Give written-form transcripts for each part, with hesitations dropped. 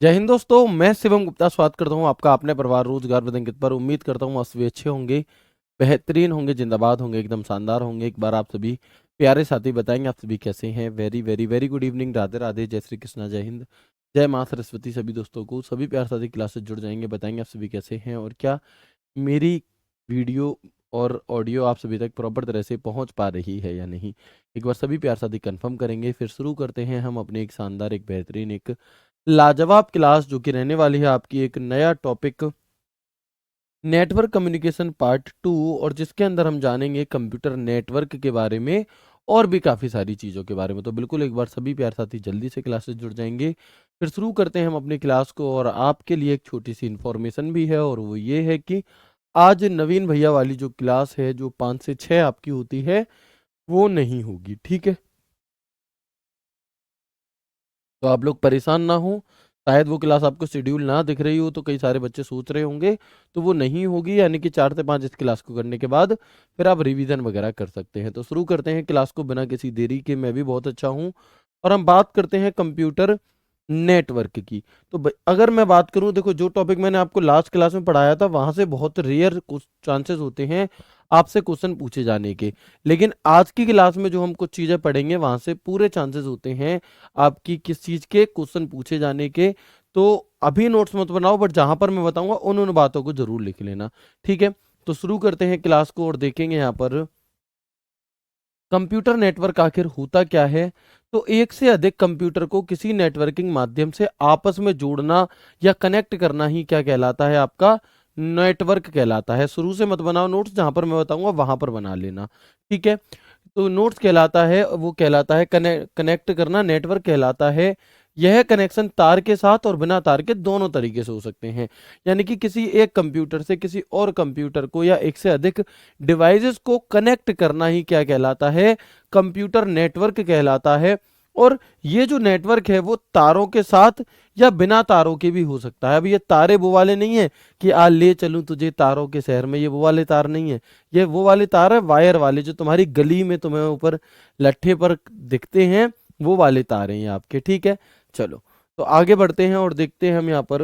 जय हिंद दोस्तों, मैं शिवम गुप्ता स्वागत करता हूं आपका अपने परिवार रोजगार बदंकित पर। उम्मीद करता हूं आप सभी अच्छे होंगे, बेहतरीन होंगे, जिंदाबाद होंगे, एकदम शानदार होंगे। एक बार आप सभी प्यारे साथी बताएंगे आप सभी कैसे हैं। Very very very good evening, Radhe Radhe, जय श्री कृष्णा, जय हिंद, जय माँ सरस्वती। सभी दोस्तों को सभी प्यारे साथी क्लास से जुड़ जाएंगे, बताएंगे आप सभी कैसे हैं और क्या मेरी वीडियो और ऑडियो आप सभी तक प्रॉपर तरह से पहुंच पा रही है या नहीं। एक बार सभी प्यार साथी कंफर्म करेंगे, फिर शुरू करते हैं हम अपने एक शानदार, एक बेहतरीन, एक लाजवाब क्लास जो कि रहने वाली है आपकी एक नया टॉपिक, नेटवर्क कम्युनिकेशन पार्ट 2, और जिसके अंदर हम जानेंगे कंप्यूटर नेटवर्क के बारे में और भी काफ़ी सारी चीज़ों के बारे में। तो बिल्कुल एक बार सभी प्यार साथी जल्दी से क्लास से जुड़ जाएंगे, फिर शुरू करते हैं हम अपनी क्लास को। और आपके लिए एक छोटी सी इन्फॉर्मेशन भी है, और वो ये है कि आज नवीन भैया वाली जो क्लास है, जो 5 से 6 आपकी होती है, वो नहीं होगी, ठीक है। तो आप लोग परेशान ना हो, शायद वो क्लास आपको शेड्यूल ना दिख रही हो तो कई सारे बच्चे सोच रहे होंगे, तो वो नहीं होगी। यानी कि 4 से 5 इस क्लास को करने के बाद फिर आप रिवीजन वगैरह कर सकते हैं। तो शुरू करते हैं क्लास को बिना किसी देरी के। मैं भी बहुत अच्छा हूँ, और हम बात करते हैं कंप्यूटर नेटवर्क की। तो अगर मैं बात करूं, देखो जो टॉपिक मैंने आपको लास्ट क्लास में पढ़ाया था, वहां से बहुत रेयर कुछ चांसेस होते हैं आपसे क्वेश्चन पूछे जाने के। लेकिन आज की क्लास में जो हम कुछ चीजें पढ़ेंगे, वहां से पूरे चांसेस होते हैं आपकी किस चीज के क्वेश्चन पूछे जाने के। तो अभी नोट्स मत बनाओ, बट जहां पर मैं बताऊंगा उन उन बातों को जरूर लिख लेना, ठीक है। तो शुरू करते हैं क्लास को और देखेंगे यहाँ पर कंप्यूटर नेटवर्क आखिर होता क्या है। तो एक से अधिक कंप्यूटर को किसी नेटवर्किंग माध्यम से आपस में जोड़ना या कनेक्ट करना ही क्या कहलाता है, आपका नेटवर्क कहलाता है। शुरू से मत बनाओ नोट्स, जहां पर मैं बताऊंगा वहां पर बना लेना, ठीक है। तो नोट्स कहलाता है, वो कहलाता है कनेक्ट करना, नेटवर्क कहलाता है यह कनेक्शन तार के साथ और बिना तार के दोनों तरीके से हो सकते हैं। यानी कि किसी एक कंप्यूटर से किसी और कंप्यूटर को या एक से अधिक डिवाइसेस को कनेक्ट करना ही क्या कहलाता है, कंप्यूटर नेटवर्क कहलाता है। और ये जो नेटवर्क है वो तारों के साथ या बिना तारों के भी हो सकता है। अब ये तारे वो वाले नहीं है कि आ ले चलूं तुझे तारों के शहर में, ये वो वाले तार नहीं है। ये वो वाले तार है वायर वाले, जो तुम्हारी गली में तुम्हें ऊपर लट्ठे पर दिखते हैं, वो वाले तार हैं ये आपके, ठीक है। चलो, तो आगे बढ़ते हैं और देखते हैं हम यहाँ पर।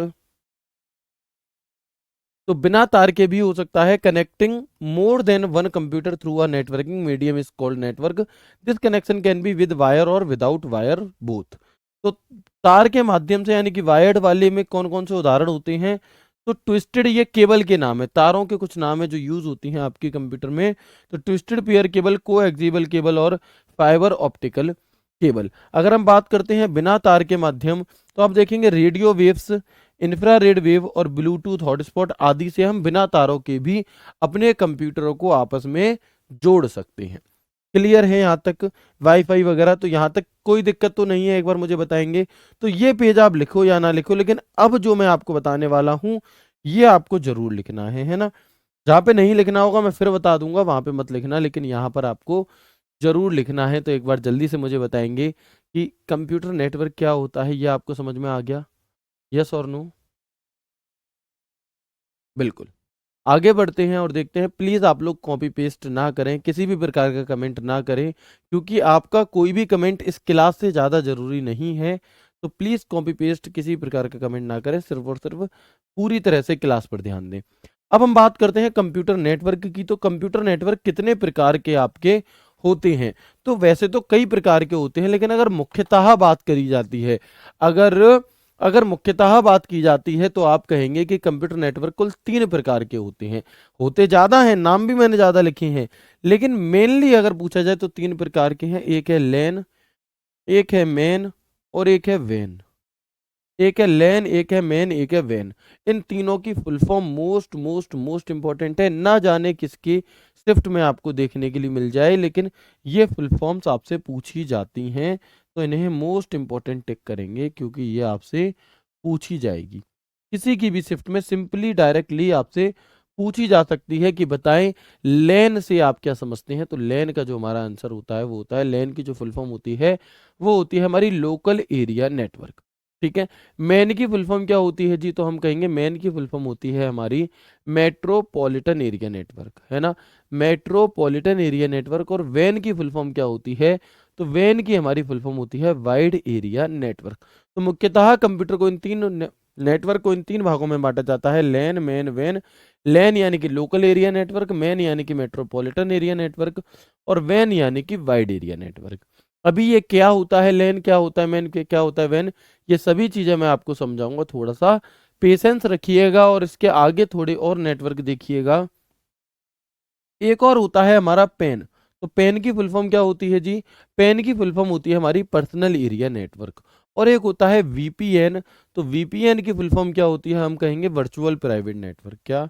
तो बिना तार के भी हो सकता है। Connecting more than one computer through a networking medium is called network. This connection can be with wire और विदाउट वायर बोथ। तो तार के माध्यम से, यानी कि वायर्ड वाले में कौन कौन से उदाहरण होते हैं, तो ट्विस्टेड, ये केबल के नाम है, तारों के कुछ नाम है जो यूज होती हैं आपके कंप्यूटर में। तो twisted pair cable, coaxial cable और फाइबर ऑप्टिकल केबल। अगर हम बात करते हैं बिना तार के माध्यम, तो आप देखेंगे रेडियो वेव्स, इंफ्रारेड वेव और ब्लूटूथ हॉटस्पॉट आदि से हम बिना तारों के भी अपने कंप्यूटरों को आपस में जोड़ सकते हैं। क्लियर है यहाँ तक? वाईफाई वगैरह तो यहाँ तक कोई दिक्कत तो नहीं है, एक बार मुझे बताएंगे। तो ये पेज आप लिखो या ना लिखो, लेकिन अब जो मैं आपको बताने वाला हूँ ये आपको जरूर लिखना है ना। जहाँ पे नहीं लिखना होगा मैं फिर बता दूंगा, वहां पे मत लिखना, लेकिन यहाँ पर आपको जरूर लिखना है। तो एक बार जल्दी से मुझे बताएंगे कि कंप्यूटर नेटवर्क क्या होता है, ये आपको समझ में आ गया? यस और नो? बिल्कुल। आगे बढ़ते हैं और देखते हैं। प्लीज आप लोग कॉपी पेस्ट ना करें, किसी भी प्रकार का कमेंट ना करें, क्योंकि आपका कोई भी कमेंट इस क्लास से ज़्यादा जरूरी नहीं है। तो प्लीज कॉपी पेस्ट किसी प्रकार का कमेंट ना करें, सिर्फ और सिर्फ पूरी तरह से क्लास पर ध्यान दें। अब हम बात करते हैं कंप्यूटर नेटवर्क की। तो कंप्यूटर नेटवर्क कितने प्रकार के आपके होते हैं? तो वैसे तो कई प्रकार के होते हैं, लेकिन अगर मुख्यतः बात करी जाती है, अगर अगर मुख्यतः बात की जाती है, तो आप कहेंगे कि कंप्यूटर नेटवर्क कुल 3 प्रकार के होते हैं। होते ज्यादा हैं, नाम भी मैंने ज्यादा लिखे हैं, लेकिन मेनली अगर पूछा जाए तो 3 प्रकार के हैं। एक है लैन, एक है मैन, और एक है वैन। एक है लैन, एक है मैन, एक है वैन। इन तीनों की full form most most most important है, ना जाने किसकी शिफ्ट में आपको देखने के लिए मिल जाए, लेकिन ये फुल फॉर्म्स आपसे पूछी जाती हैं। तो इन्हें मोस्ट इंपॉर्टेंट टिक करेंगे, क्योंकि ये आपसे पूछी जाएगी किसी की भी शिफ्ट में। सिंपली डायरेक्टली आपसे पूछी जा सकती है कि बताएं लैन से आप क्या समझते हैं। तो लैन का जो हमारा आंसर होता है वो होता है, लैन की जो फुल फॉर्म होती है वो होती है हमारी लोकल एरिया नेटवर्क, ठीक है। मैन की फुल फॉर्म क्या होती है जी? तो हम कहेंगे मैन की फुल फॉर्म होती है हमारी मेट्रोपॉलिटन एरिया नेटवर्क, है ना, मेट्रोपॉलिटन एरिया नेटवर्क। और वैन की फुल फॉर्म क्या होती है? तो वैन की हमारी फुल फॉर्म होती है वाइड एरिया नेटवर्क। तो मुख्यतः कंप्यूटर को इन तीन नेटवर्क को इन तीन भागों में बांटा जाता है, लैन, मैन, वैन। लैन यानी कि लोकल एरिया नेटवर्क, मैन यानी कि मेट्रोपॉलिटन एरिया नेटवर्क, और वैन यानी कि वाइड एरिया नेटवर्क। अभी ये क्या होता है लैन, क्या होता है मैन, क्या होता है वैन, ये सभी चीजें मैं आपको समझाऊंगा। थोड़ा सा पेशेंस रखिएगा और इसके आगे थोड़े और नेटवर्क देखिएगा। एक और होता है हमारा पेन। तो पेन की फुल फॉर्म क्या होती है जी? पेन की फुल फॉर्म होती है हमारी पर्सनल एरिया नेटवर्क। और एक होता है वीपीएन। तो वीपीएन की फुल फॉर्म क्या होती है? हम कहेंगे वर्चुअल प्राइवेट नेटवर्क। क्या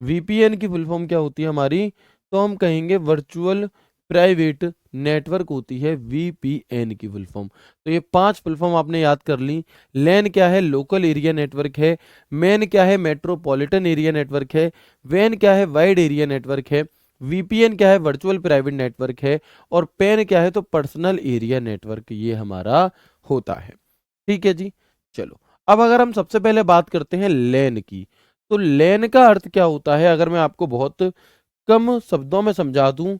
वीपीएन की फुल फॉर्म क्या होती है हमारी? तो हम कहेंगे वर्चुअल प्राइवेट नेटवर्क होती है वीपीएन की फुल फॉर्म। तो ये 5 फुल फॉर्म आपने याद कर ली। लैन क्या है? लोकल एरिया नेटवर्क है। मैन क्या है? मेट्रोपॉलिटन एरिया नेटवर्क है। वैन क्या है? वाइड एरिया नेटवर्क है। वीपीएन क्या है? वर्चुअल प्राइवेट नेटवर्क है। और पेन क्या है? तो पर्सनल एरिया नेटवर्क ये हमारा होता है। ठीक है जी। चलो, अब अगर हम सबसे पहले बात करते हैं लैन की, तो लैन का अर्थ क्या होता है? अगर मैं आपको बहुत कम शब्दों में समझा दूं,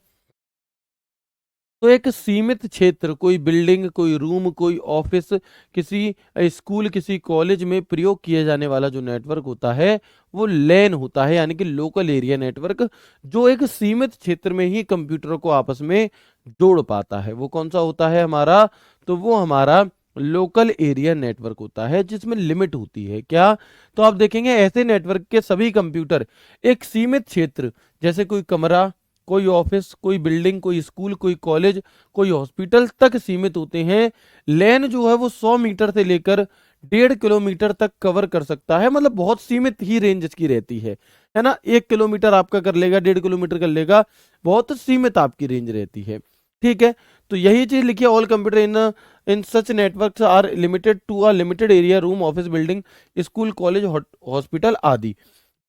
तो एक सीमित क्षेत्र, कोई बिल्डिंग, कोई रूम, कोई ऑफिस, किसी स्कूल, किसी कॉलेज में प्रयोग किए जाने वाला जो नेटवर्क होता है वो लैन होता है, यानी कि लोकल एरिया नेटवर्क, जो एक सीमित क्षेत्र में ही कंप्यूटरों को आपस में जोड़ पाता है। वो कौन सा होता है हमारा? तो वो हमारा लोकल एरिया नेटवर्क होता है, जिसमें लिमिट होती है। क्या? तो आप देखेंगे ऐसे नेटवर्क के सभी कंप्यूटर एक सीमित क्षेत्र, जैसे कोई कमरा, कोई ऑफिस, कोई बिल्डिंग, कोई स्कूल, कोई कॉलेज, कोई हॉस्पिटल तक सीमित होते हैं। लैन जो है वो 100 मीटर से लेकर 1.5 किलोमीटर तक कवर कर सकता है, मतलब बहुत सीमित ही रेंज इसकी रहती है ना। 1 किलोमीटर आपका कर लेगा, 1.5 किलोमीटर कर लेगा, बहुत सीमित आपकी रेंज रहती है। ठीक है, तो यही चीज लिखिए, all computer in such networks are limited to a limited area, room, office, building, school, college, hospital आदि।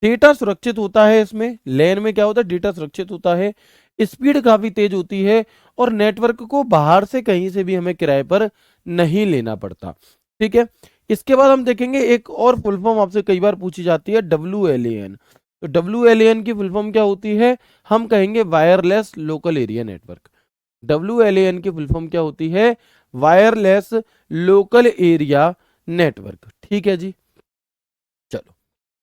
डेटा सुरक्षित होता है इसमें, लैन में क्या होता है? डेटा सुरक्षित होता है, स्पीड काफी तेज होती है, और नेटवर्क को बाहर से कहीं से भी हमें किराए पर नहीं लेना पड़ता। ठीक है, इसके बाद हम देखेंगे एक और फुल फॉर्म आपसे कई बार पूछी जाती है, WLAN। तो WLAN की फुल फॉर्म क्या होती है? हम कहेंगे wireless local area network. WLAN की फुल फॉर्म क्या होती है? Wireless local area network. ठीक है जी। चलो,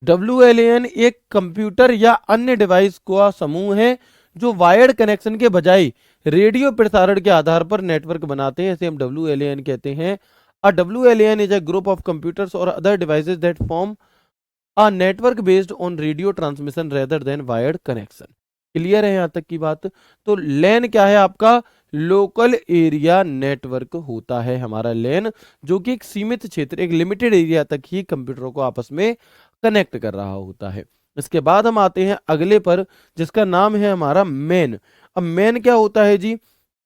WLAN एक कंप्यूटर या अन्य डिवाइस का समूह है जो वायर्ड कनेक्शन के बजाय रेडियो प्रसारण के आधार पर नेटवर्क बनाते हैं, इसे हम WLAN कहते हैं। A WLAN is a group of computers और other devices that form a network based on radio transmission rather than wired connection. Clear है यहाँ तक की बात? तो लैन क्या है आपका? लोकल एरिया नेटवर्क होता है हमारा लैन, जो कि एक सीमित क्षेत्र, एक लिमिटेड एरिया तक ही कंप्यूटरों को आपस में कनेक्ट कर रहा होता है। इसके बाद हम आते हैं अगले पर, जिसका नाम है हमारा मैन। अब मैन क्या होता है जी?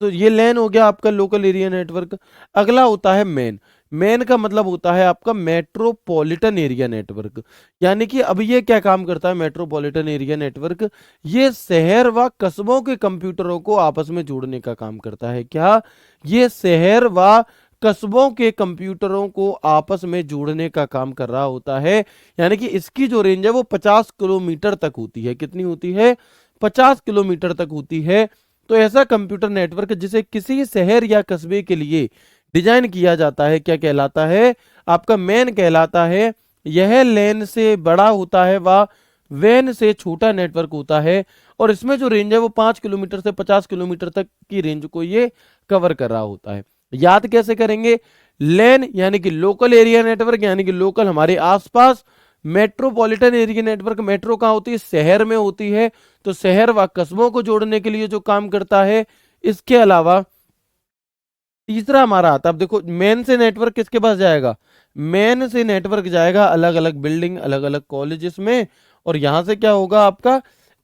तो ये लैन हो गया आपका लोकल एरिया नेटवर्क। अगला होता है मैन। मैन का मतलब होता है आपका मेट्रोपॉलिटन एरिया नेटवर्क। यानी कि अब ये क्या काम करता है मेट्रोपॉलिटन एरिया नेटवर्क? ये शहर व कस्बों के कंप्यूटरों को आपस में जोड़ने का काम करता है। क्या? ये शहर व कस्बों के कंप्यूटरों को आपस में जोड़ने का काम कर रहा होता है। यानी कि इसकी जो रेंज है वो 50 किलोमीटर तक होती है। कितनी होती है? 50 किलोमीटर तक होती है। तो ऐसा कंप्यूटर नेटवर्क जिसे किसी शहर या कस्बे के लिए डिजाइन किया जाता है, क्या कहलाता है? आपका मैन कहलाता है। यह लैन से बड़ा होता है व वैन से छोटा नेटवर्क होता है, और इसमें जो रेंज है वो 5 किलोमीटर से 50 किलोमीटर तक की रेंज को ये कवर कर रहा होता है। याद कैसे करेंगे? लैन यानी कि लोकल एरिया नेटवर्क, यानी कि लोकल हमारे आसपास। मेट्रोपॉलिटन एरिया नेटवर्क, मेट्रो कहाँ होती है? शहर में होती है, तो शहर व कस्बों को जोड़ने के लिए जो काम करता है। इसके अलावा तीसरा हमारा आता है, अब देखो मेन से नेटवर्क किसके पास जाएगा? मेन से नेटवर्क जाएगा अलग अलग बिल्डिंग, अलग अलग कॉलेजेस में, और यहां से क्या होगा आपका?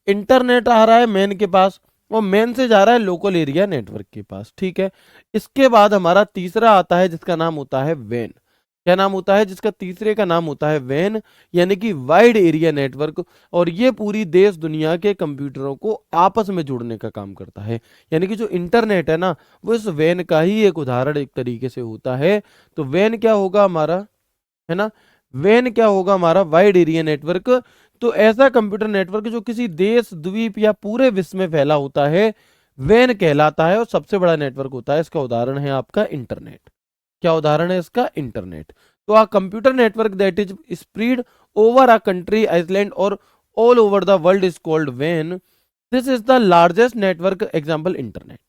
इंटरनेट आ रहा है मेन के पास, और मेन से जा रहा है लोकल एरिया नेटवर्क के पास। ठीक है, इसके बाद हमारा तीसरा आता है जिसका नाम होता है वैन। क्या नाम होता है जिसका? तीसरे का नाम होता है वैन, यानी कि वाइड एरिया नेटवर्क। और ये पूरी देश दुनिया के कंप्यूटरों को आपस में जोड़ने का काम करता है। यानी कि जो इंटरनेट है ना, वो इस वैन का ही एक उदाहरण एक तरीके से होता है। तो वैन क्या होगा हमारा? है ना, वैन क्या होगा हमारा? Wide area network. तो ऐसा कंप्यूटर नेटवर्क जो किसी देश, द्वीप या पूरे विश्व में फैला होता है, वैन कहलाता है, और सबसे बड़ा नेटवर्क होता है। इसका उदाहरण है आपका इंटरनेट। क्या उदाहरण है इसका? इंटरनेट। तो a computer network that is spread over a country, Iceland और all over the world is called वैन। This is the largest network example internet,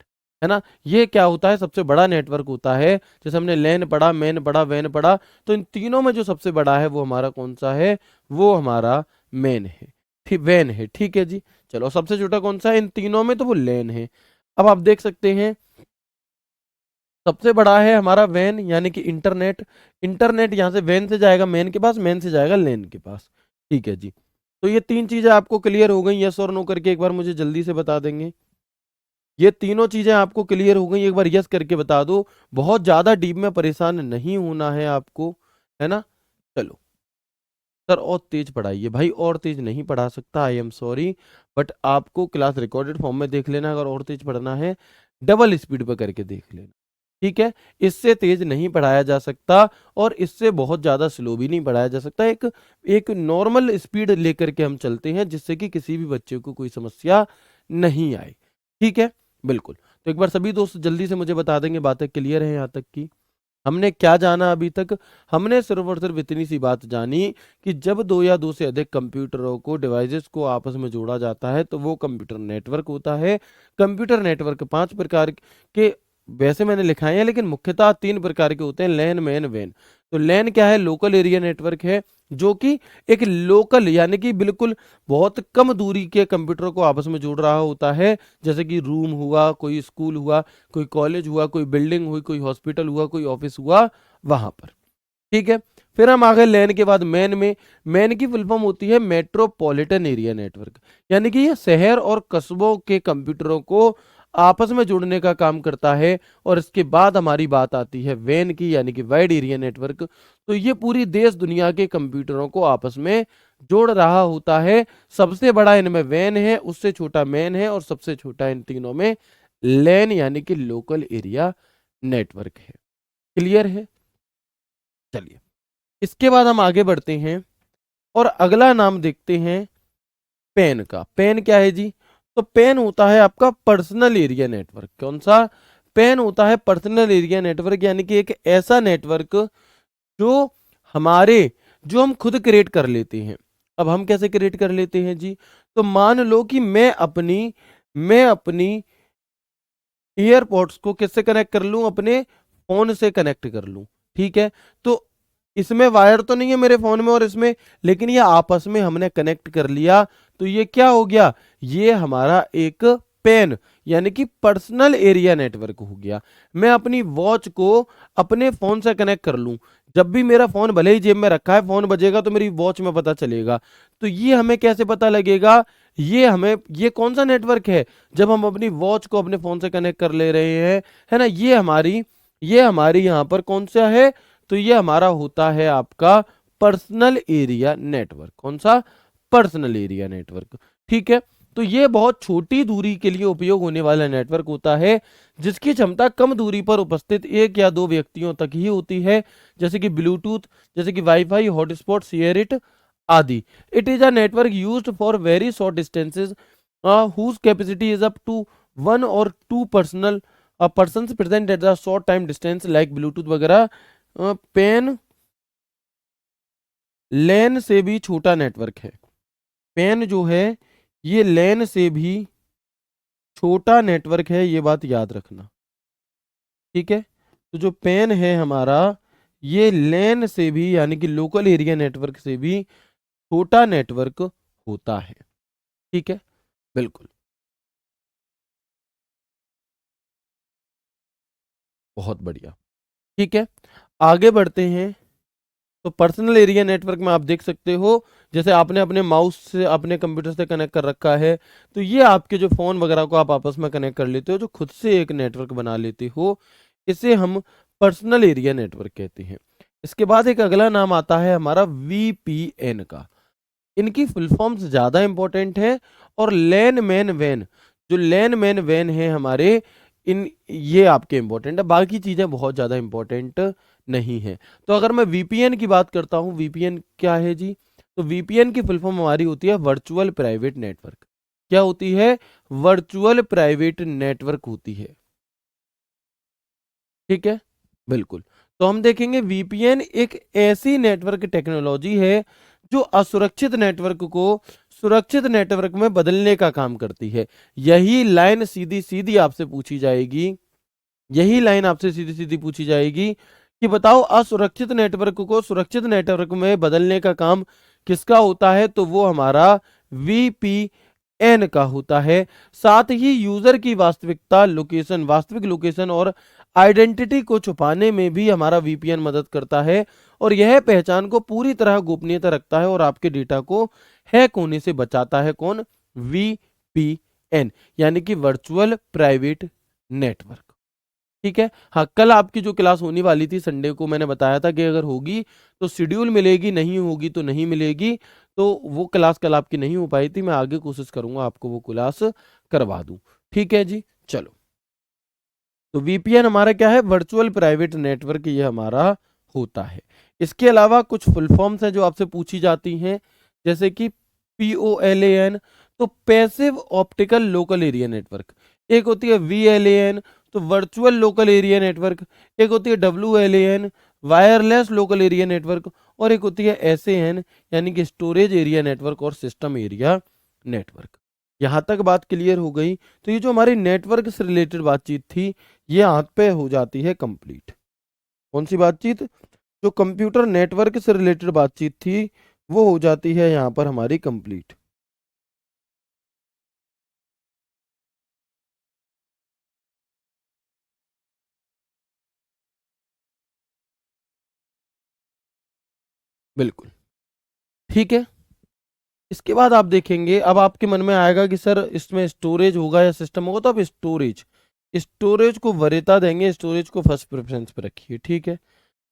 है ना। ये क्या होता है? सबसे बड़ा नेटवर्क होता है। जैसे हमने लैन पढ़ा, मैन पढ़ा, वैन पढ़ा, तो इन तीनों में जो सबसे बड़ा है वो हमारा कौन सा है? वो हमारा मैन है, ठीक, वैन है, ठीक है जी। चलो, सबसे छोटा कौन सा है इन तीनों में? तो वो लैन है। अब आप देख सकते हैं सबसे बड़ा है हमारा वैन यानी कि इंटरनेट। इंटरनेट यहाँ से वैन से जाएगा मैन के पास, मैन से जाएगा लैन के पास, ठीक है जी। तो ये तीन चीजें आपको क्लियर हो गई? यस और नो करके एक बार मुझे जल्दी से बता देंगे। ये तीनों चीजें आपको क्लियर हो गई? एक बार यस करके बता दो। बहुत ज्यादा डीप में परेशान नहीं होना है आपको, है ना। चलो सर, और तेज पढ़ाइए भाई, और तेज नहीं पढ़ा सकता, आई एम सॉरी, बट आपको क्लास रिकॉर्डेड फॉर्म में देख लेना। अगर और तेज पढ़ना है डबल स्पीड पर करके देख लेना, ठीक है। इससे तेज नहीं पढ़ाया जा सकता और इससे बहुत ज्यादा स्लो भी नहीं पढ़ाया जा सकता। एक एक नॉर्मल स्पीड लेकर के हम चलते हैं जिससे कि किसी भी बच्चे को कोई समस्या नहीं आए, ठीक है। बिल्कुल। तो एक बार सभी दोस्त जल्दी से मुझे बता देंगे, बातें क्लियर है यहाँ तक की? हमने क्या जाना अभी तक? हमने सिर्फ और सिर्फ इतनी सी बात जानी कि जब दो या दो से अधिक कंप्यूटरों को, डिवाइसेस को आपस में जोड़ा जाता है तो वो कंप्यूटर नेटवर्क होता है। कंप्यूटर नेटवर्क पांच प्रकार के वैसे मैंने लिखाए हैं, लेकिन मुख्यतः तीन प्रकार के होते हैं, लैन, मैन, वैन। तो लैन क्या है? लोकल एरिया नेटवर्क है, जो कि एक लोकल यानी कि बिल्कुल बहुत कम दूरी के कंप्यूटर को आपस में जोड़ रहा होता है। जैसे कि रूम हुआ, कोई स्कूल हुआ, कोई कॉलेज हुआ, कोई बिल्डिंग हुई, कोई हॉस्पिटल हुआ, कोई ऑफिस हुआ, वहां पर, ठीक है। फिर हम आ गए लैन के बाद मैन में। मैन की फुल फॉर्म होती है मेट्रोपॉलिटन एरिया नेटवर्क, यानी कि ये शहर और कस्बों के कंप्यूटरों को आपस में जोड़ने का काम करता है। और इसके बाद हमारी बात आती है वैन की, यानी कि वाइड एरिया नेटवर्क। तो ये पूरी देश दुनिया के कंप्यूटरों को आपस में जोड़ रहा होता है। सबसे बड़ा इनमें वैन है, उससे छोटा मैन है, और सबसे छोटा इन तीनों में लैन यानी कि लोकल एरिया नेटवर्क है। क्लियर है? चलिए, इसके बाद हम आगे बढ़ते हैं और अगला नाम देखते हैं पेन का। पेन क्या है जी? तो पेन होता है आपका पर्सनल एरिया नेटवर्क। कौन सा? पेन होता है पर्सनल एरिया नेटवर्क, यानी कि एक ऐसा नेटवर्क जो हमारे जो हम खुद क्रिएट कर लेते हैं। अब हम कैसे क्रिएट कर लेते हैं जी? तो मान लो कि मैं अपनी ईयरपोड्स को किससे कनेक्ट कर लूं? अपने फोन से कनेक्ट कर लूं, ठीक है। तो इसमें वायर तो नहीं है मेरे फोन में और इसमें, लेकिन ये आपस में हमने कनेक्ट कर लिया। तो ये क्या हो गया? ये हमारा एक पेन यानी कि पर्सनल एरिया नेटवर्क हो गया। मैं अपनी वॉच को अपने फोन से कनेक्ट कर लूं, जब भी मेरा फोन भले ही जेब में रखा है, फोन बजेगा तो मेरी वॉच में पता चलेगा। तो ये हमें कैसे पता लगेगा? ये कौन सा नेटवर्क है? जब हम अपनी वॉच को अपने फोन से कनेक्ट कर ले रहे हैं, है ना। ये हमारी यहाँ पर कौन सा है? तो ये हमारा होता है आपका पर्सनल एरिया नेटवर्क। कौन सा? पर्सनल एरिया नेटवर्क, ठीक है। तो ये बहुत छोटी दूरी के लिए उपयोग होने वाला नेटवर्क होता है, जिसकी क्षमता कम दूरी पर उपस्थित एक या दो व्यक्तियों तक ही होती है। जैसे कि ब्लूटूथ, जैसे कि वाईफाई, हॉटस्पॉट, शेयरिट आदि। It is a network used for very short distances whose capacity is up to one or two persons present at the short time distance like Bluetooth वगैरह। पेन लैन से भी छोटा network है। Pen जो है ये लैन से भी छोटा नेटवर्क है, ये बात याद रखना, ठीक है। तो जो पेन है हमारा, ये लैन से भी यानी कि लोकल एरिया नेटवर्क से भी छोटा नेटवर्क होता है, ठीक है। बिल्कुल, बहुत बढ़िया, ठीक है। आगे बढ़ते हैं। तो पर्सनल एरिया नेटवर्क में आप देख सकते हो, जैसे आपने अपने माउस से अपने कंप्यूटर से कनेक्ट कर रखा है, तो ये आपके जो फोन वगैरह को आप आपस में कनेक्ट कर लेते हो, जो खुद से एक नेटवर्क बना लेते हो, इसे हम पर्सनल एरिया नेटवर्क कहते हैं। इसके बाद एक अगला नाम आता है हमारा वीपीएन का। इनकी फुल फॉर्म्स ज्यादा इंपॉर्टेंट है। और लैन मैन वैन, जो लैन मैन वैन है हमारे, इन ये आपके इंपॉर्टेंट है, बाकी चीजें बहुत ज्यादा इंपॉर्टेंट नहीं है। तो अगर मैं वीपीएन की बात करता हूं, वीपीएन क्या है जी? तो वीपीएन की फुल फॉर्म हमारी होती है वर्चुअल प्राइवेट नेटवर्क। क्या होती है? वर्चुअल प्राइवेट नेटवर्क होती है, ठीक है। बिल्कुल। तो हम देखेंगे वीपीएन एक ऐसी नेटवर्क टेक्नोलॉजी है जो असुरक्षित नेटवर्क को सुरक्षित नेटवर्क में बदलने का काम करती है। यही लाइन सीधी सीधी आपसे पूछी जाएगी, यही लाइन आपसे सीधी सीधी पूछी जाएगी कि बताओ असुरक्षित नेटवर्क को सुरक्षित नेटवर्क में बदलने का काम किसका होता है, तो वो हमारा वीपीएन का होता है। साथ ही यूजर की वास्तविकता लोकेशन, वास्तविक लोकेशन और आइडेंटिटी को छुपाने में भी हमारा वीपीएन मदद करता है और यह पहचान को पूरी तरह गोपनीयता रखता है और आपके डेटा को हैक होने से बचाता है। कौन? वीपीएन, यानी कि वर्चुअल प्राइवेट नेटवर्क। ठीक है। हाँ, कल आपकी जो क्लास होने वाली थी संडे को, मैंने बताया था कि अगर होगी तो शेड्यूल मिलेगी, नहीं होगी तो नहीं मिलेगी। तो वो क्लास कल आपकी नहीं हो पाई थी, मैं आगे कोशिश करूंगा आपको वो क्लास करवा दूं। ठीक है जी, चलो। तो वीपीएन हमारा क्या है? वर्चुअल प्राइवेट नेटवर्क, ये हमारा होता है। इसके अलावा कुछ फुल फॉर्म्स हैं जो आपसे पूछी जाती हैं, जैसे कि POLAN, तो passive optical local area network. एक होती है VLAN, तो वर्चुअल लोकल एरिया नेटवर्क। एक होती है WLAN, wireless local area network. और एक होती है SAN, यानी कि स्टोरेज एरिया नेटवर्क और सिस्टम एरिया नेटवर्क। यहां तक बात क्लियर हो गई। तो ये जो हमारी नेटवर्क से रिलेटेड बातचीत थी, ये यहाँ पे हो जाती है कंप्लीट। कौन सी बातचीत? जो कंप्यूटर नेटवर्क से रिलेटेड बातचीत थी वो हो जाती है यहाँ पर हमारी कंप्लीट। बिल्कुल ठीक है। इसके बाद आप देखेंगे, अब आपके मन में आएगा कि सर इसमें स्टोरेज होगा या सिस्टम होगा, तो आप स्टोरेज, स्टोरेज को वरीयता देंगे, स्टोरेज को फर्स्ट प्रेफरेंस पे रखिए। ठीक है।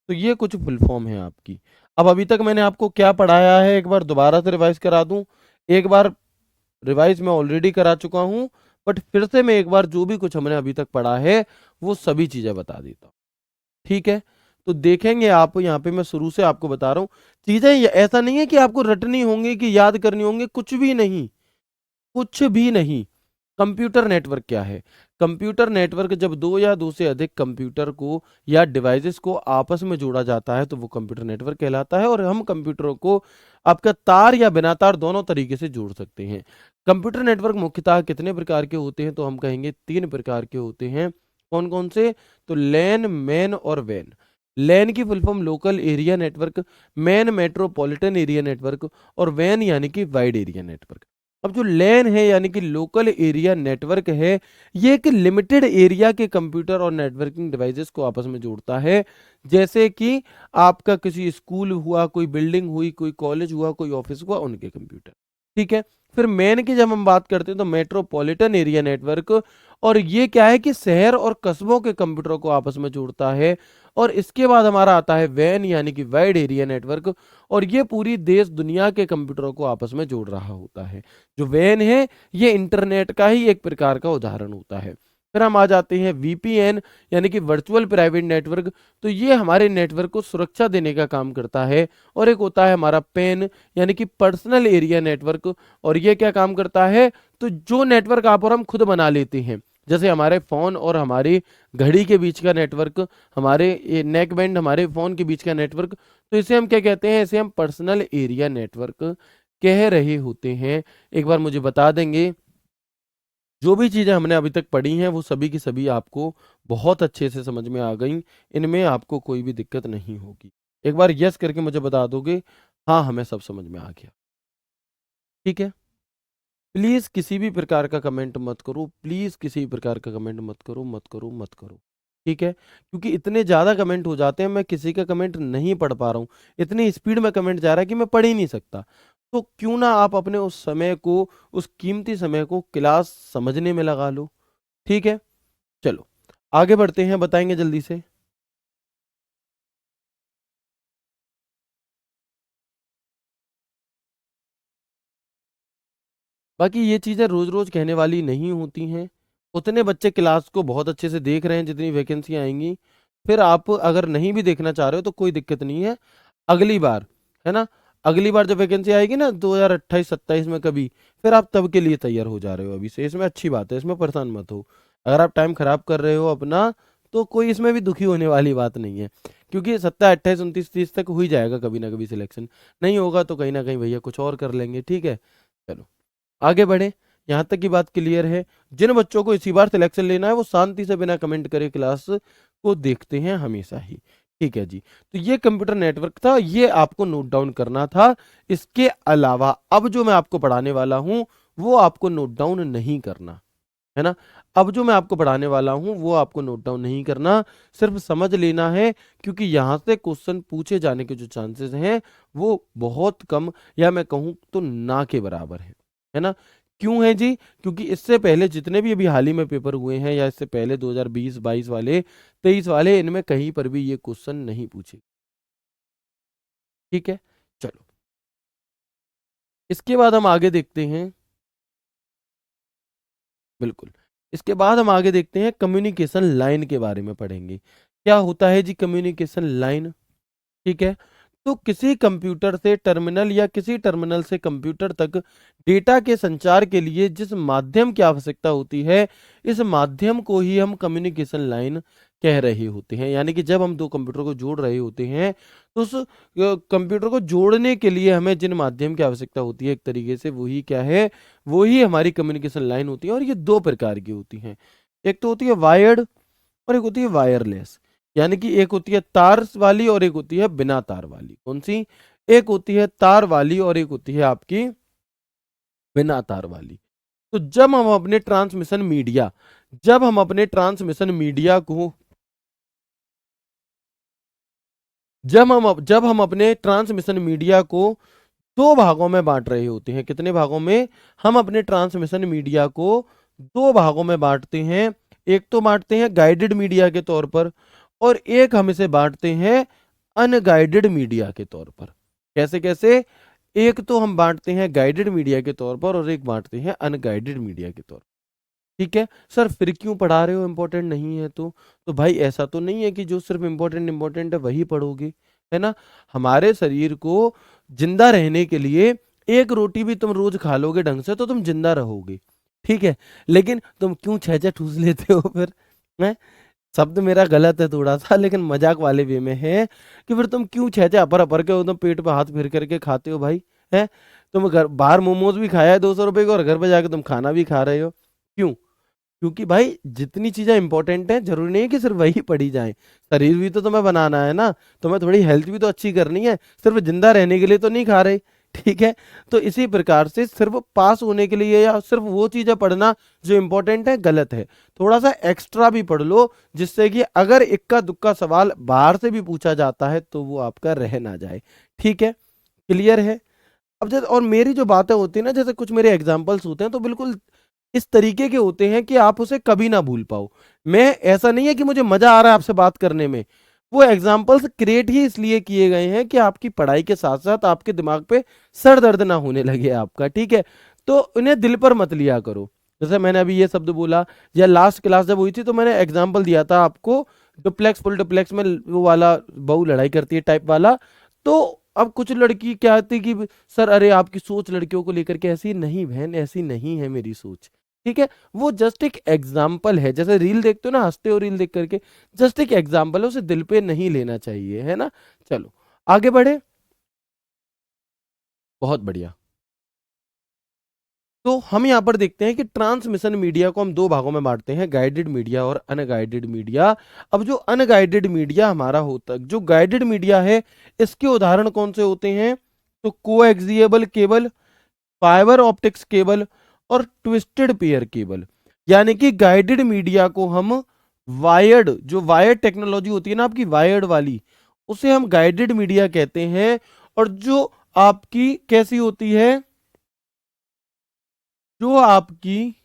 तो ये कुछ फुल फॉर्म है आपकी। अब अभी तक मैंने आपको क्या पढ़ाया है एक बार दोबारा से रिवाइज करा दूं। एक बार रिवाइज मैं ऑलरेडी करा चुका हूं, बट फिर से मैं एक बार जो भी कुछ हमने अभी तक पढ़ा है वो सभी चीजें बता देता हूं। ठीक है। तो देखेंगे आप, यहाँ पे मैं शुरू से आपको बता रहा हूँ चीजें। ऐसा नहीं है कि आपको रटनी होंगी कि याद करनी होंगी, कुछ भी नहीं, कुछ भी नहीं। कंप्यूटर नेटवर्क क्या है? कंप्यूटर नेटवर्क जब दो या दो से अधिक कंप्यूटर को या डिवाइसेस को आपस में जोड़ा जाता है तो वो कंप्यूटर नेटवर्क कहलाता है। और हम कंप्यूटरों को आपका तार या बिना तार दोनों तरीके से जोड़ सकते हैं। कंप्यूटर नेटवर्क मुख्यतः कितने प्रकार के होते हैं? तो हम कहेंगे 3 प्रकार के होते हैं। कौन कौन से? तो लैन, मैन और वैन। लैन की full form local area network, man metropolitan area network और वैन यानी कि वाइड एरिया नेटवर्क। अब जो लैन है यानी कि लोकल एरिया नेटवर्क है, ये एक लिमिटेड एरिया के कंप्यूटर और नेटवर्किंग डिवाइसेस को आपस में जोड़ता है। जैसे कि आपका किसी स्कूल हुआ, कोई बिल्डिंग हुई, कोई कॉलेज हुआ, कोई ऑफिस हुआ, उनके कंप्यूटर। ठीक है। फिर मेन की जब हम बात करते हैं तो मेट्रोपॉलिटन एरिया नेटवर्क, और ये क्या है कि शहर और कस्बों के कंप्यूटरों को आपस में जोड़ता है। और इसके बाद हमारा आता है वैन यानी कि वाइड एरिया नेटवर्क, और ये पूरी देश दुनिया के कंप्यूटरों को आपस में जोड़ रहा होता है। जो वैन है ये इंटरनेट का ही एक प्रकार का उदाहरण होता है। फिर हम आ जाते हैं वीपीएन यानी कि वर्चुअल प्राइवेट नेटवर्क, तो ये हमारे नेटवर्क को सुरक्षा देने का काम करता है। और एक होता है हमारा पेन यानी कि पर्सनल एरिया नेटवर्क, और ये क्या काम करता है? तो जो नेटवर्क आप और हम खुद बना लेते हैं, जैसे हमारे फोन और हमारी घड़ी के बीच का नेटवर्क, हमारे नेक बैंड हमारे फोन के बीच का नेटवर्क, तो इसे हम क्या कहते हैं? इसे हम पर्सनल एरिया नेटवर्क कह रहे होते हैं। एक बार मुझे बता देंगे, जो भी चीजें हमने अभी तक पढ़ी हैं वो सभी की सभी आपको बहुत अच्छे से समझ में आ गई, इनमें आपको कोई भी दिक्कत नहीं होगी। एक बार यस करके मुझे बता दोगे हाँ हमें सब समझ में आ गया। ठीक है। प्लीज किसी भी प्रकार का कमेंट मत करो, प्लीज किसी भी प्रकार का कमेंट मत करो, मत करो, मत करो। ठीक है। क्योंकि इतने ज्यादा कमेंट हो जाते हैं, मैं किसी का कमेंट नहीं पढ़ पा रहा हूँ। इतनी स्पीड में कमेंट जा रहा है कि मैं पढ़ ही नहीं सकता। तो क्यों ना आप अपने उस समय को, उस कीमती समय को क्लास समझने में लगा लो। ठीक है। चलो आगे बढ़ते हैं, बताएंगे जल्दी से। बाकी ये चीजें रोज रोज कहने वाली नहीं होती हैं। उतने बच्चे क्लास को बहुत अच्छे से देख रहे हैं जितनी वैकेंसी आएंगी। फिर आप अगर नहीं भी देखना चाह रहे हो तो कोई दिक्कत नहीं है, अगली बार, है ना, अगली बार जब वैकेंसी आएगी ना 2028-27 में कभी, फिर आप तब के लिए तैयार हो जा रहे हो अभी से, इसमें अच्छी बात है, इसमें परेशान मत हो। अगर आप टाइम खराब कर रहे हो अपना, तो कोई इसमें भी दुखी होने वाली बात नहीं है। क्योंकि 27, 28, 29, 30 तक हो ही जाएगा कभी ना कभी सिलेक्शन। नहीं होगा तो कहीं ना कहीं भैया कुछ और कर लेंगे, ठीक है। चलो आगे बढ़े, यहाँ तक की बात क्लियर है। जिन बच्चों को इसी बार सिलेक्शन लेना है वो शांति से बिना कमेंट करे क्लास को देखते हैं हमेशा ही, ठीक है जी। तो ये कंप्यूटर नेटवर्क था, ये आपको नोट डाउन करना था। इसके अलावा अब जो मैं आपको पढ़ाने वाला हूं वो आपको नोट डाउन नहीं करना है ना। अब जो मैं आपको पढ़ाने वाला हूं वो आपको नोट डाउन नहीं करना, सिर्फ समझ लेना है, क्योंकि यहां से क्वेश्चन पूछे जाने के जो चांसेस हैं वो बहुत कम, या मैं कहूं तो ना के बराबर है ना। क्यों है जी? क्योंकि इससे पहले जितने भी अभी हाल ही में पेपर हुए हैं, या इससे पहले 2020, 22 वाले, 23 वाले, इनमें कहीं पर भी ये क्वेश्चन नहीं पूछे, ठीक है। चलो इसके बाद हम आगे देखते हैं, बिल्कुल, इसके बाद हम आगे देखते हैं कम्युनिकेशन लाइन के बारे में पढ़ेंगे। क्या होता है जी कम्युनिकेशन लाइन? ठीक है। तो किसी कंप्यूटर से टर्मिनल या किसी टर्मिनल से कंप्यूटर तक डेटा के संचार के लिए जिस माध्यम की आवश्यकता होती है, इस माध्यम को ही हम कम्युनिकेशन लाइन कह रहे होते हैं। यानी कि जब हम दो कंप्यूटर को जोड़ रहे होते हैं तो उस कंप्यूटर को जोड़ने के लिए हमें जिन माध्यम की आवश्यकता होती है, एक तरीके से वही क्या है, वही हमारी कम्युनिकेशन लाइन होती है। और ये दो प्रकार की होती हैं, एक तो होती है वायर्ड और एक होती है वायरलेस। यानी कि एक होती है तार वाली और एक होती है बिना तार वाली। कौन सी? एक होती है तार वाली और एक होती है आपकी बिना तार वाली। तो जब हम अपने ट्रांसमिशन मीडिया को जब हम अपने ट्रांसमिशन मीडिया को दो भागों में बांट रहे होते हैं, कितने भागों में? हम अपने ट्रांसमिशन मीडिया को दो भागों में बांटते हैं। एक तो बांटते हैं गाइडेड मीडिया के तौर पर, और एक हम इसे बांटते हैं अनगाइडेड मीडिया के तौर पर। कैसे कैसे? एक तो हम बांटते हैं गाइडेड मीडिया के तौर पर और एक बांटते हैं अनगाइडेड मीडिया के तौर पर, ठीक है। सर फिर क्यों पढ़ा रहे हो, इंपॉर्टेंट नहीं है तो भाई ऐसा तो नहीं है कि जो सिर्फ इंपॉर्टेंट इंपॉर्टेंट है वही पढ़ोगे, है ना। हमारे शरीर को जिंदा रहने के लिए एक रोटी भी तुम रोज खा लोगे ढंग से तो तुम जिंदा रहोगे, ठीक है। लेकिन तुम क्यों छह छह ठूस लेते हो फिर? हैं? शब्द मेरा गलत है थोड़ा सा, लेकिन मजाक वाले वे में है कि फिर तुम क्यों छह छह अपर अपर के तुम पेट पे हाथ फिर करके खाते हो भाई? है? तुम घर बाहर मोमोज भी खाया है 200 रुपए के, और घर पे जाके तुम खाना भी खा रहे हो, क्यों? क्योंकि भाई जितनी चीजें इंपॉर्टेंट हैं जरूरी नहीं है कि सिर्फ वही पढ़ी जाए। शरीर भी तो तुम्हें बनाना है ना, तुम्हें थोड़ी हेल्थ भी तो अच्छी करनी है, सिर्फ जिंदा रहने के लिए तो नहीं खा रहे, ठीक है। तो इसी प्रकार से सिर्फ पास होने के लिए या सिर्फ वो चीजें पढ़ना जो इंपॉर्टेंट है गलत है। थोड़ा सा एक्स्ट्रा भी पढ़ लो, जिससे कि अगर इक्का दुक्का सवाल बाहर से भी पूछा जाता है तो वो आपका रह ना जाए, ठीक है। क्लियर है? अब जैसे और मेरी जो बातें होती है ना, जैसे कुछ मेरे एग्जाम्पल्स होते हैं तो बिल्कुल इस तरीके के होते हैं कि आप उसे कभी ना भूल पाओ। मैं ऐसा नहीं है कि मुझे मजा आ रहा है आपसे बात करने में, वो एग्जाम्पल्स क्रिएट ही इसलिए किए गए हैं कि आपकी पढ़ाई के साथ साथ आपके दिमाग पे सर दर्द ना होने लगे आपका, ठीक है। तो उन्हें दिल पर मत लिया करो। जैसे मैंने अभी ये शब्द बोला, या लास्ट क्लास जब हुई थी तो मैंने एग्जाम्पल दिया था आपको डुप्लेक्स फुल डुप्लेक्स में, वो वाला बहू लड़ाई करती है टाइप वाला। तो अब कुछ लड़की क्या आती कि सर अरे आपकी सोच लड़कियों को लेकर के ऐसी नहीं, बहन ऐसी नहीं है मेरी सोच, ठीक है। वो जस्ट एक एग्जाम्पल है, जैसे रील देखते हो ना, हंसते हो रील देख करके, जस्ट एक एग्जाम्पल है, उसे दिल पे नहीं लेना चाहिए, है ना। चलो आगे बढ़े, बहुत बढ़िया। तो हम यहाँ पर देखते हैं कि ट्रांसमिशन मीडिया को हम दो भागों में बांटते हैं, गाइडेड मीडिया और अनगाइडेड मीडिया। अब जो अनगाइडेड मीडिया हमारा होता है, जो गाइडेड मीडिया है, इसके उदाहरण कौन से होते हैं? तो coaxial cable, fibre optics cable और ट्विस्टेड पेयर केबल। यानी कि गाइडेड मीडिया को हम वायर्ड, जो वायर्ड टेक्नोलॉजी होती है ना आपकी वायर्ड वाली, उसे हम गाइडेड मीडिया कहते हैं। और जो आपकी कैसी होती है, जो आपकी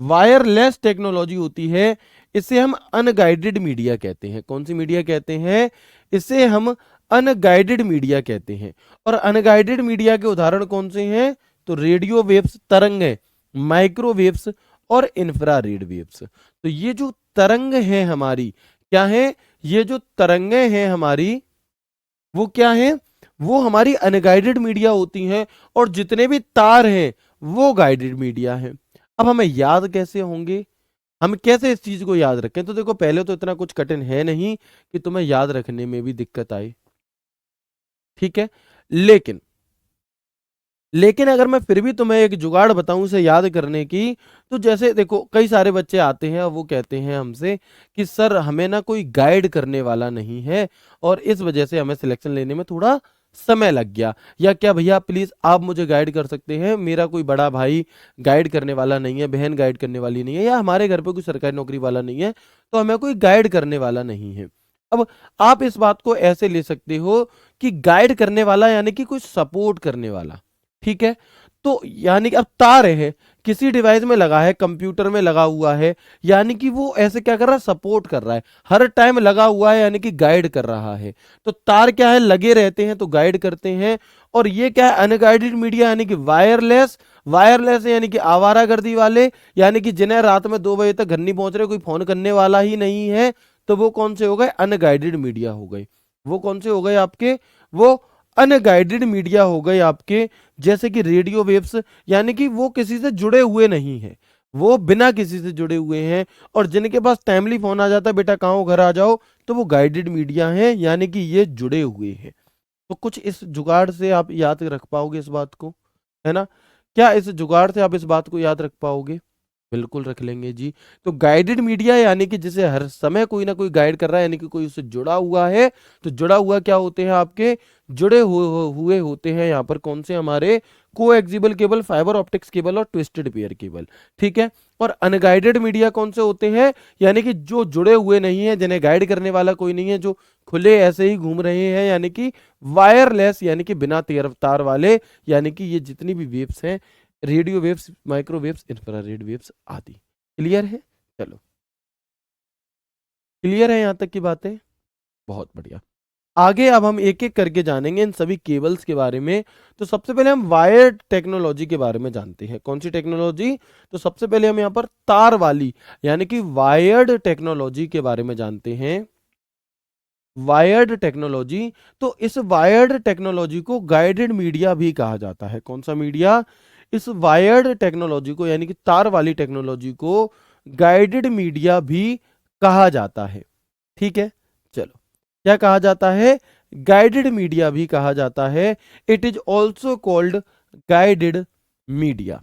वायरलेस टेक्नोलॉजी होती है, इसे हम अनगाइडेड मीडिया कहते हैं। कौन सी मीडिया कहते हैं? इसे हम अनगाइडेड मीडिया कहते हैं। और अनगाइडेड मीडिया के उदाहरण कौन से हैं? तो रेडियो वेव्स, तरंग है, माइक्रोवेव्स और इंफ्रारेड वेव्स। तो ये जो तरंग है हमारी, क्या है? ये जो तरंगे हैं हमारी, वो क्या है? वो हमारी अनगाइडेड मीडिया होती हैं। और जितने भी तार हैं वो गाइडेड मीडिया हैं। अब हमें याद कैसे होंगे? हम कैसे इस चीज को याद रखें? तो देखो पहले तो इतना कुछ कठिन है नहीं कि तुम्हें याद रखने में भी दिक्कत आए, ठीक है। लेकिन लेकिन अगर मैं फिर भी तुम्हें एक जुगाड़ बताऊं इसे याद करने की, तो जैसे देखो कई सारे बच्चे आते हैं और वो कहते हैं हमसे कि सर हमें ना कोई गाइड करने वाला नहीं है और इस वजह से हमें सिलेक्शन लेने में थोड़ा समय लग गया, या क्या भैया प्लीज आप मुझे गाइड कर सकते हैं, मेरा कोई बड़ा भाई गाइड करने वाला नहीं है, बहन गाइड करने वाली नहीं है, या हमारे घर पे कोई सरकारी नौकरी वाला नहीं है, तो हमें कोई गाइड करने वाला नहीं है। अब आप इस बात को ऐसे ले सकते हो कि गाइड करने वाला यानी कि कोई सपोर्ट करने वाला, ठीक है। तो यानी कि अब तार है, किसी डिवाइस में लगा है, कंप्यूटर में लगा हुआ है, यानी कि वो ऐसे क्या कर रहा है, सपोर्ट कर रहा है, हर टाइम लगा हुआ है यानी कि गाइड कर रहा है। तो तार क्या है, लगे रहते हैं तो गाइड करते हैं। और ये क्या है, अनगाइडेड मीडिया यानी कि वायरलेस। वायरलेस यानी कि आवारागर्दी वाले, यानी कि जिन्हें रात में 2 बजे तक घर नहीं पहुंच रहे, कोई फोन करने वाला ही नहीं है, तो वो कौन से हो गए, अनगाइडेड मीडिया हो गए। वो कौन से हो गए आपके, वो अनगाइडेड मीडिया हो गए आपके। जैसे कि रेडियो वेव्स, यानी कि वो किसी से जुड़े हुए नहीं है, वो बिना किसी से जुड़े हुए हैं। और जिनके पास टाइमली फोन आ जाता है, बेटा कहाँ हो, घर आ जाओ, तो वो गाइडेड मीडिया है, यानी कि ये जुड़े हुए हैं। तो कुछ इस जुगाड़ से आप याद रख पाओगे इस बात को, है ना? क्या इस जुगाड़ से आप इस बात को याद रख पाओगे? बिल्कुल रख लेंगे जी। तो गाइडेड मीडिया यानी कि जिसे हर समय कोई ना कोई गाइड कर रहा है, यानी कि कोई उससे जुड़ा हुआ है। तो जुड़ा हुआ क्या होते हैं आपके, जुड़े हुए होते हैं यहाँ पर कौन से, हमारे coaxial cable, fibre optics cable और ट्विस्टेड पेयर केबल, ठीक है। और अनगाइडेड मीडिया कौन से होते हैं, यानी कि जो जुड़े हुए नहीं है, जिन्हें गाइड करने वाला कोई नहीं है, जो खुले ऐसे ही घूम रहे हैं, यानी कि वायरलेस, यानी कि बिना तार वाले, यानी कि ये जितनी भी वेव्स हैं, radio waves, microwaves, infrared waves आदि। क्लियर है? चलो, क्लियर है यहां तक की बातें? बहुत बढ़िया। आगे अब हम एक एक करके जानेंगे इन सभी केबल्स के बारे में। तो सबसे पहले हम वायर्ड टेक्नोलॉजी के बारे में जानते हैं। कौन सी टेक्नोलॉजी? तो सबसे पहले हम यहाँ पर तार वाली यानी कि वायर्ड टेक्नोलॉजी के बारे में जानते हैं। वायर्ड टेक्नोलॉजी, तो इस वायर्ड टेक्नोलॉजी को गाइडेड मीडिया भी कहा जाता है। कौन सा मीडिया? इस वायर्ड टेक्नोलॉजी को यानी कि तार वाली टेक्नोलॉजी को गाइडेड मीडिया भी कहा जाता है, ठीक है। चलो, क्या कहा जाता है? गाइडेड मीडिया भी कहा जाता है। It is also called guided media.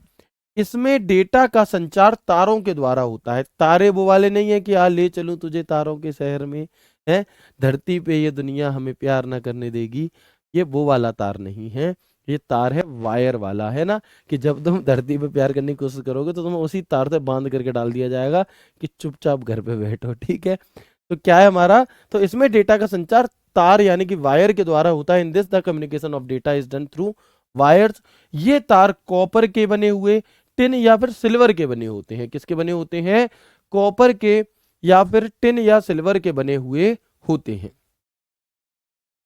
इसमें डेटा का संचार तारों के द्वारा होता है। तारे वो वाले नहीं है कि आ ले चलूं तुझे तारों के शहर में, है धरती पे ये दुनिया हमें प्यार ना करने देगी, ये वो वाला तार नहीं है। ये तार है वायर वाला, है ना, कि जब तुम धरती पे प्यार करने की कोशिश करोगे तो तुम्हें उसी तार से बांध करके डाल दिया जाएगा कि चुपचाप घर पे बैठो, ठीक है। तो क्या है हमारा, तो इसमें डेटा का संचार तार यानी कि वायर के द्वारा होता है। In this the communication of data is done through wires. ये तार कॉपर के बने हुए, टिन या फिर सिल्वर के बने होते हैं। किसके बने होते हैं? कॉपर के या फिर टिन या सिल्वर के बने हुए होते हैं।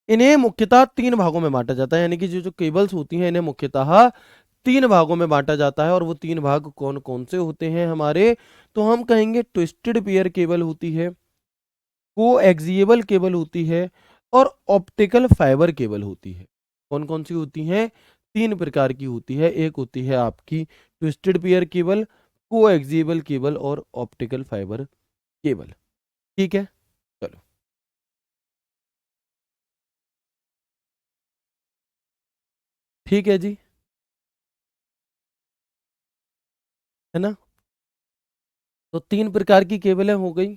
इन्हें मुख्यतः 3 भागों में बांटा जाता है, यानी कि जो जो केबल्स होती हैं इन्हें मुख्यतः 3 भागों में बांटा जाता है। और वो 3 भाग कौन कौन से होते हैं हमारे? तो हम कहेंगे ट्विस्टेड पेयर केबल होती है, कोएक्सियल केबल होती है और ऑप्टिकल फाइबर केबल होती है। कौन कौन सी होती हैं? 3 प्रकार की होती है। एक होती है आपकी twisted pair cable, coaxial cable और ऑप्टिकल फाइबर केबल, ठीक है। चलो, ठीक है जी, है ना। तो 3 प्रकार की केबलें हो गई।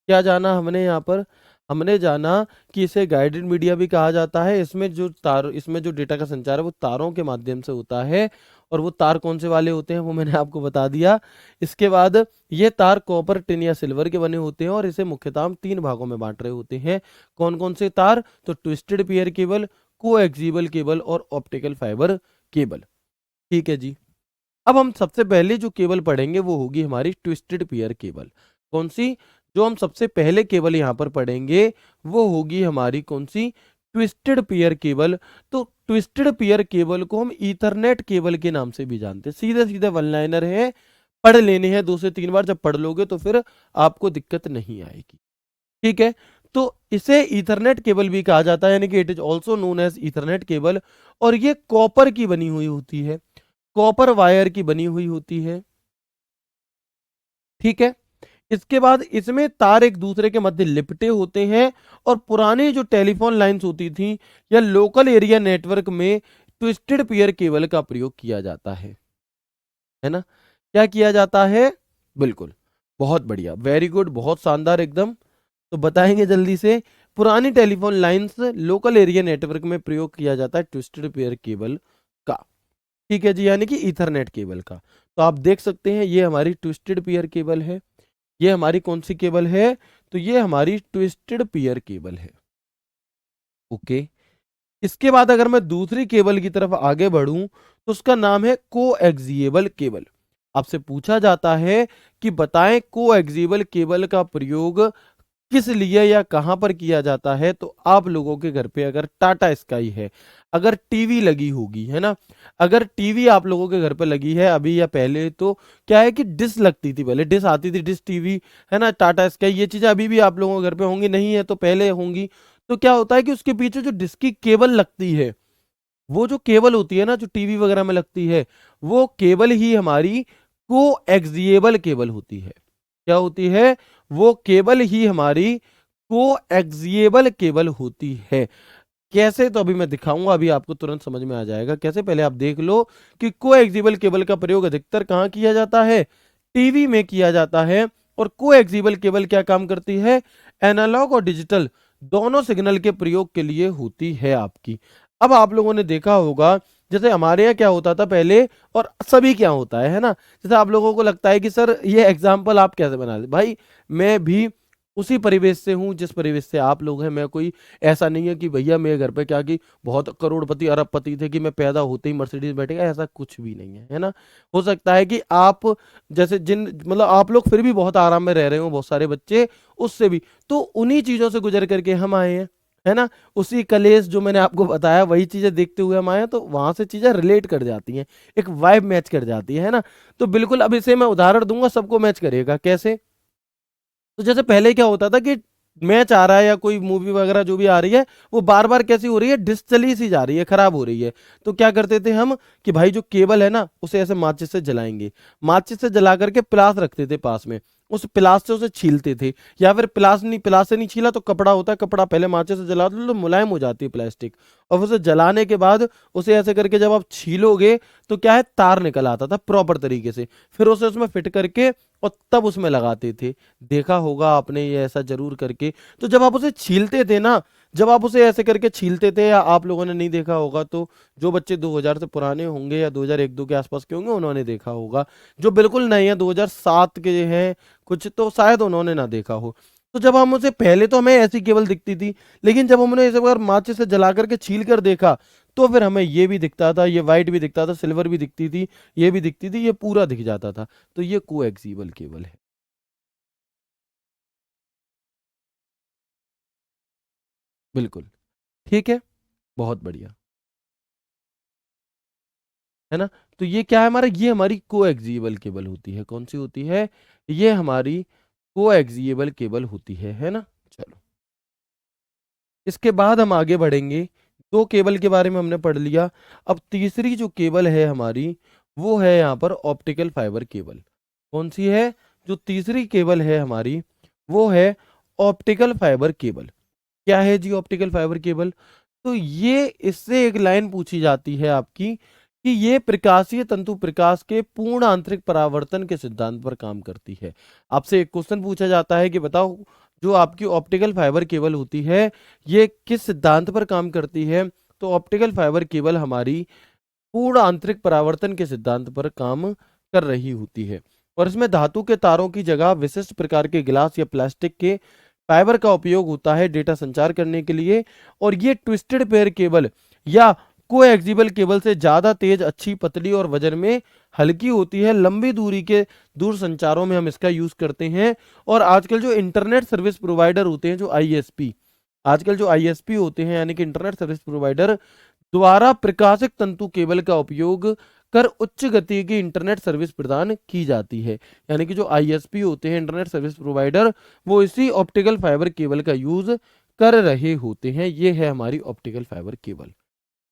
क्या जाना हमने यहाँ पर? हमने जाना कि इसे गाइडेड मीडिया भी कहा जाता है। इसमें जो डेटा का संचार है वो तारों के माध्यम से होता है। और वो तार कौन से वाले होते हैं वो मैंने आपको बता दिया। इसके बाद ये तार कॉपर, टिन या सिल्वर के बने होते हैं और इसे मुख्यतः हम 3 भागों में बांट रहे होते हैं। कौन कौन से तार? तो twisted pair cable, coaxial cable और ऑप्टिकल फाइबर केबल, ठीक है जी। अब हम सबसे पहले जो केबल पढ़ेंगे वो होगी हमारी ट्विस्टेड पेयर केबल। कौन सी? जो हम सबसे पहले केबल यहाँ पर पढ़ेंगे वो होगी हमारी कौन सी? Twisted pair cable. तो ट्विस्टेड पेयर केबल को हम ईथरनेट केबल के नाम से भी जानते हैं। सीधे सीधे वन लाइनर है, पढ़ लेने हैं 2 से 3 बार। जब पढ़ लोगे तो फिर आपको दिक्कत नहीं आएगी, ठीक है। तो इसे ईथरनेट केबल भी कहा जाता है, यानी कि it is also known as ethernet cable. और ये कॉपर की बनी हुई होती है, कॉपर वायर की बनी हुई होती है, ठीक है। इसके बाद इसमें तार एक दूसरे के मध्य लिपटे होते हैं और पुरानी जो टेलीफोन लाइंस होती थी या लोकल एरिया नेटवर्क में ट्विस्टेड पेयर केबल का प्रयोग किया जाता है ना। क्या किया जाता है? बिल्कुल, बहुत बढ़िया, वेरी गुड, बहुत शानदार एकदम। तो बताएंगे जल्दी से। पुरानी telephone lines local area network में प्रयोग किया जाता है ट्विस्टेड पेयर केबल का। ठीक है जी, यानी कि ईथरनेट केबल का। तो आप देख सकते हैं ये हमारी ट्विस्टेड पेयर केबल है। ये हमारी कौन सी केबल है? तो ये हमारी ट्विस्टेड पेयर केबल है। ओके। इसके बाद अगर मैं दूसरी केबल की तरफ आगे बढ़ूं तो उसका नाम है कोएक्सियल केबल। आपसे पूछा जाता है कि बताएं कोएक्सियल केबल का प्रयोग किस लिए या कहां पर किया जाता है। तो आप लोगों के घर पे अगर टाटा स्काई है, अगर टीवी लगी होगी, है ना, अगर टीवी आप लोगों के घर पे लगी है अभी या पहले, तो क्या है कि डिश लगती थी, पहले डिश आती थी, डिश टीवी, है ना, टाटा स्काई, ये चीजें अभी भी आप लोगों के घर पे होंगी, नहीं है तो पहले होंगी। तो क्या होता है कि उसके पीछे जो डिश की केबल लगती है, वो जो केबल होती है ना, जो टीवी वगैरह में लगती है, वो केबल ही हमारी कोएक्सियल केबल होती है। क्या होती है? वो केबल ही हमारी कोएक्सियल केबल होती है। कैसे? तो अभी मैं दिखाऊंगा, अभी आपको तुरंत समझ में आ जाएगा कैसे। पहले आप देख लो कि कोएक्सियल केबल का प्रयोग अधिकतर कहाँ किया जाता है? टीवी में किया जाता है। और कोएक्सियल केबल क्या काम करती है? एनालॉग और डिजिटल दोनों सिग्नल के प्रयोग के लिए होती है आपकी। अब आप लोगों ने देखा होगा, जैसे हमारे यहाँ क्या होता था पहले और सभी क्या होता है ना, जैसे आप लोगों को लगता है कि सर ये एग्जाम्पल आप कैसे बना ले, भाई मैं भी उसी परिवेश से हूं जिस परिवेश से आप लोग हैं। मैं कोई ऐसा नहीं है कि भैया मेरे घर पे क्या कि बहुत करोड़पति अरबपति थे कि मैं पैदा होते ही मर्सिडीज बैठेगा, ऐसा कुछ भी नहीं है, है ना। हो सकता है कि आप जैसे जिन मतलब आप लोग फिर भी बहुत आराम में रह रहे हो, बहुत सारे बच्चे उससे भी, तो उन्हीं चीजों से गुजर करके हम आए हैं, है ना। उसी कलेश जो मैंने आपको बताया वही चीजें देखते हुए हम आए हैं, तो वहां से चीजें रिलेट कर जाती हैं, एक वाइब मैच कर जाती है ना। तो बिल्कुल अब इसे मैं उदाहरण दूंगा, सबको मैच करेगा। कैसे? तो जैसे पहले क्या होता था कि मैच आ रहा है या कोई मूवी वगैरह जो भी आ रही है, वो बार बार कैसी हो रही है, डिश चली सी जा रही है, खराब हो रही है। तो क्या करते थे हम कि भाई जो केबल है ना उसे ऐसे माचिस से जलाएंगे, माचिस से जला करके प्लास रखते थे पास में, उस प्लास से उसे छीलते थे। या फिर प्लास से नहीं छीला तो कपड़ा होता है, कपड़ा पहले माचिस से जला दो तो मुलायम हो जाती है प्लास्टिक, और उसे जलाने के बाद उसे ऐसे करके जब आप छीलोगे तो क्या है, तार निकल आता था प्रॉपर तरीके से, फिर उसे उसमें फिट करके और तब उसमें लगाते थे। देखा होगा आपने ये ऐसा जरूर करके। तो जब आप उसे छीलते थे ना, जब आप उसे ऐसे करके छीलते थे, या आप लोगों ने नहीं देखा होगा तो जो बच्चे 2000 से पुराने होंगे या 2001-2 के आसपास के होंगे उन्होंने देखा होगा, जो बिल्कुल नए हैं 2007 के हैं कुछ, तो शायद उन्होंने ना देखा हो। तो जब हम उसे पहले तो हमें ऐसी केबल दिखती थी, लेकिन जब हमने इसे बार माचिस से जला करके छील कर देखा तो फिर हमें ये भी दिखता था, ये व्हाइट भी दिखता था, सिल्वर भी दिखती थी, ये भी दिखती थी, ये पूरा दिख जाता था। तो ये कोएक्सियल केबल है। बिल्कुल। ठीक है, बहुत बढ़िया, है ना। तो ये क्या है हमारा, ये हमारी कोएक्सियल केबल होती है। कौन सी होती है? ये हमारी कोएक्सियल केबल होती है ना। चलो, इसके बाद हम आगे बढ़ेंगे। दो केबल के बारे में हमने पढ़ लिया। अब तीसरी जो केबल है हमारी, वो है यहाँ पर ऑप्टिकल फाइबर केबल। कौन सी है? जो तीसरी केबल है हमारी, वो है ऑप्टिकल फाइबर केबल। क्या है जी ऑप्टिकल फाइबर केबल? तो ये इससे एक लाइन पूछी जाती है आपकी कि ये प्रकाशीय तंतु प्रकाश के पूर्ण आंतरिक परावर्तन के सिद्धांत पर काम करती है। आपसे एक क्वेश्चन पूछा जाता है कि बताओ, जो आपकी ऑप्टिकल फाइबर केबल होती है ये किस सिद्धांत पर काम करती है? तो ऑप्टिकल फाइबर केबल हमारी पूर्ण आंतरिक परावर्तन के सिद्धांत पर काम कर रही होती है। और इसमें धातु के तारों की जगह विशिष्ट प्रकार के गिलास या प्लास्टिक के फाइबर का उपयोग होता है डेटा संचार करने के लिए। और ये ट्विस्टेड पेयर केबल या कोएक्सियल केबल से ज्यादा तेज, अच्छी, पतली और वजन में हल्की होती है। लंबी दूरी के दूर संचारों में हम इसका यूज करते हैं। और आजकल जो इंटरनेट सर्विस प्रोवाइडर होते हैं, जो आईएसपी, आजकल जो आईएसपी होते हैं यानी कि इंटरनेट सर्विस प्रोवाइडर, द्वारा प्रकाशिक तंतु केबल का उपयोग कर उच्च गति की इंटरनेट सर्विस प्रदान की जाती है। यानी कि जो आईएसपी होते हैं, इंटरनेट सर्विस प्रोवाइडर, वो इसी ऑप्टिकल फाइबर केबल का यूज कर रहे होते हैं। ये है हमारी ऑप्टिकल फाइबर केबल।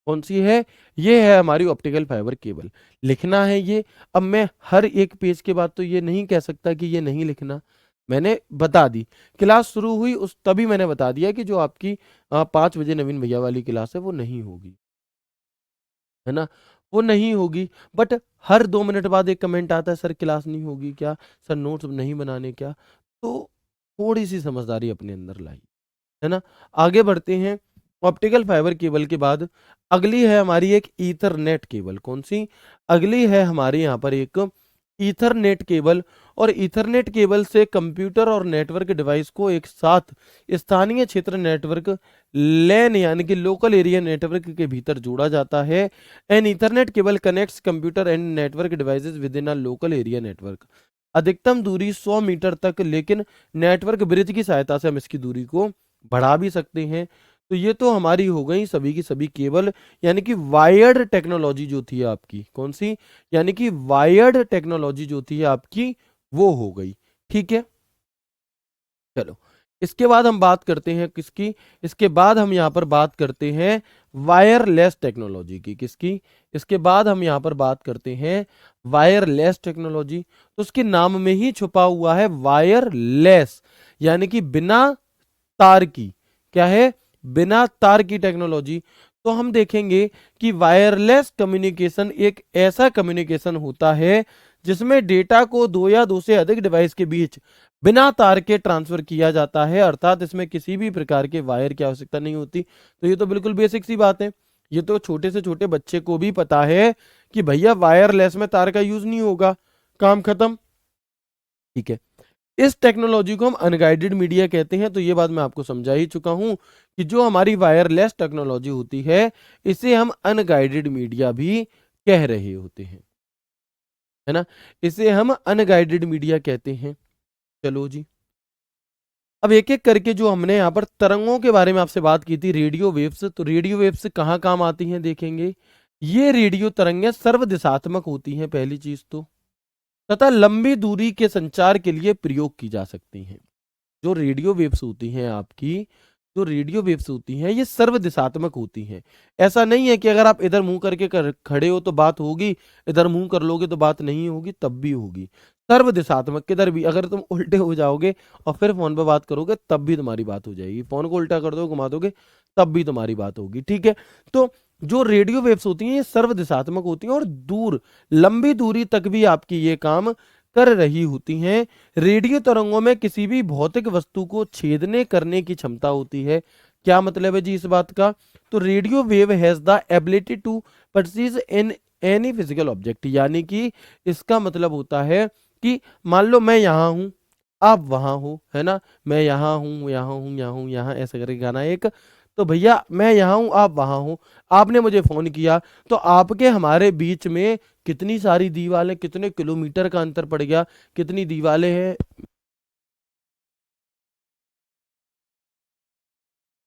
कौन सी है? ये है हमारी ऑप्टिकल फाइबर केबल। लिखना है ये। अब मैं हर एक पेज के बाद तो ये नहीं कह सकता कि ये नहीं लिखना, मैंने बता दी। क्लास शुरू हुई उस तभी मैंने बता दिया कि जो आपकी 5 बजे नवीन भैया वाली क्लास है वो नहीं होगी, है ना? वो नहीं होगी। बट हर 2 मिनट बाद एक कमेंट आता है, सर क्लास नहीं होगी क्या? सर नोट्स नहीं बनाने क्या? तो थोड़ी-सी समझदारी अपने अंदर लाइए, है ना? आगे बढ़ते हैं। ऑप्टिकल फाइबर केबल के बाद अगली है हमारी एक ईथरनेट केबल। कौन-सी? अगली है हमारे यहाँ पर एक ईथरनेट केबल। और ईथरनेट केबल से कंप्यूटर और नेटवर्क डिवाइस को एक साथ स्थानीय क्षेत्र नेटवर्क लैन यानी कि लोकल एरिया नेटवर्क के भीतर जोड़ा जाता है। An ethernet cable connects computer and network devices within a local area network. अधिकतम दूरी 100 मीटर तक, लेकिन नेटवर्क ब्रिज की सहायता से हम इसकी दूरी को बढ़ा भी सकते हैं। तो ये तो हमारी हो गई सभी की सभी केबल, यानी कि वायर्ड टेक्नोलॉजी जो थी आपकी, कौन सी? यानी कि वायर्ड टेक्नोलॉजी जो थी आपकी वो हो गई। ठीक है, चलो इसके बाद हम बात करते हैं किसकी? इसके बाद हम यहाँ पर बात करते हैं वायरलेस टेक्नोलॉजी की। किसकी? इसके बाद हम यहाँ पर बात करते हैं वायरलेस टेक्नोलॉजी। तो उसके नाम में ही छुपा हुआ है वायरलेस, यानी कि बिना तार की। क्या है? बिना तार की टेक्नोलॉजी। तो हम देखेंगे कि वायरलेस कम्युनिकेशन एक ऐसा कम्युनिकेशन होता है जिसमें डेटा को दो या दो से अधिक डिवाइस के बीच बिना तार के ट्रांसफर किया जाता है, अर्थात इसमें किसी भी प्रकार के वायर की आवश्यकता नहीं होती। तो ये तो बिल्कुल बेसिक सी बात है, ये तो छोटे से छोटे बच्चे को भी पता है कि भैया वायरलेस में तार का यूज नहीं होगा, काम खत्म। ठीक है, इस टेक्नोलॉजी को हम अनगाइडेड मीडिया कहते हैं। तो ये बात मैं आपको समझा ही चुका हूं कि जो हमारी वायरलेस टेक्नोलॉजी होती है इसे हम अनगाइडेड मीडिया भी कह रहे होते हैं, है ना? इसे हम अनगाइडेड मीडिया कहते हैं। चलो जी, अब एक एक करके जो हमने यहाँ पर तरंगों के बारे में आपसे बात की थी, रेडियो वेव्स, तो रेडियो वेव्स कहाँ काम आती हैं देखेंगे। ये रेडियो तरंगें सर्वदिशात्मक होती हैं पहली चीज तो, तथा लंबी दूरी के संचार के लिए प्रयोग की जा सकती हैं। जो रेडियो वेव्स होती हैं आपकी, जो रेडियो वेव्स होती हैं ये सर्व दिशात्मक होती हैं। ऐसा नहीं है कि अगर आप इधर मुंह करके खड़े हो तो बात होगी, इधर मुंह कर लोगे तो बात नहीं होगी, तब भी होगी। सर्व दिशात्मक, किधर भी अगर तुम उल्टे हो जाओगे और फिर फोन पे बात करोगे तब भी तुम्हारी बात हो जाएगी। फोन को उल्टा कर दो, घुमा दोगे, तब भी तुम्हारी बात होगी। ठीक है, तो जो रेडियो वेव्स होती हैं ये सर्व दिशात्मक होती हैं और दूर, लंबी दूरी तक भी आपकी ये काम कर रही होती हैं। रेडियो तरंगों में किसी भी भौतिक वस्तु को छेदने करने की क्षमता होती है। क्या मतलब है जी इस बात का? तो radio wave has the ability to perceive in any physical object, यानी कि इसका मतलब होता है कि मान लो मैं यहाँ हूँ, आप वहां हो, है ना? मैं यहाँ हूँ, यहाँ हूँ, यहाँ हूँ, यहाँ, ऐसे करके गाना एक। तो भैया मैं यहाँ हूँ, आप वहां हो, आपने मुझे फोन किया, तो आपके हमारे बीच में कितनी सारी दीवारें, कितने किलोमीटर का अंतर पड़ गया, कितनी दीवारें हैं।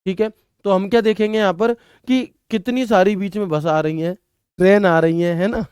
ठीक है, तो हम क्या देखेंगे यहाँ पर कि कितनी सारी बीच में बस आ रही हैं, ट्रेन आ रही है ना?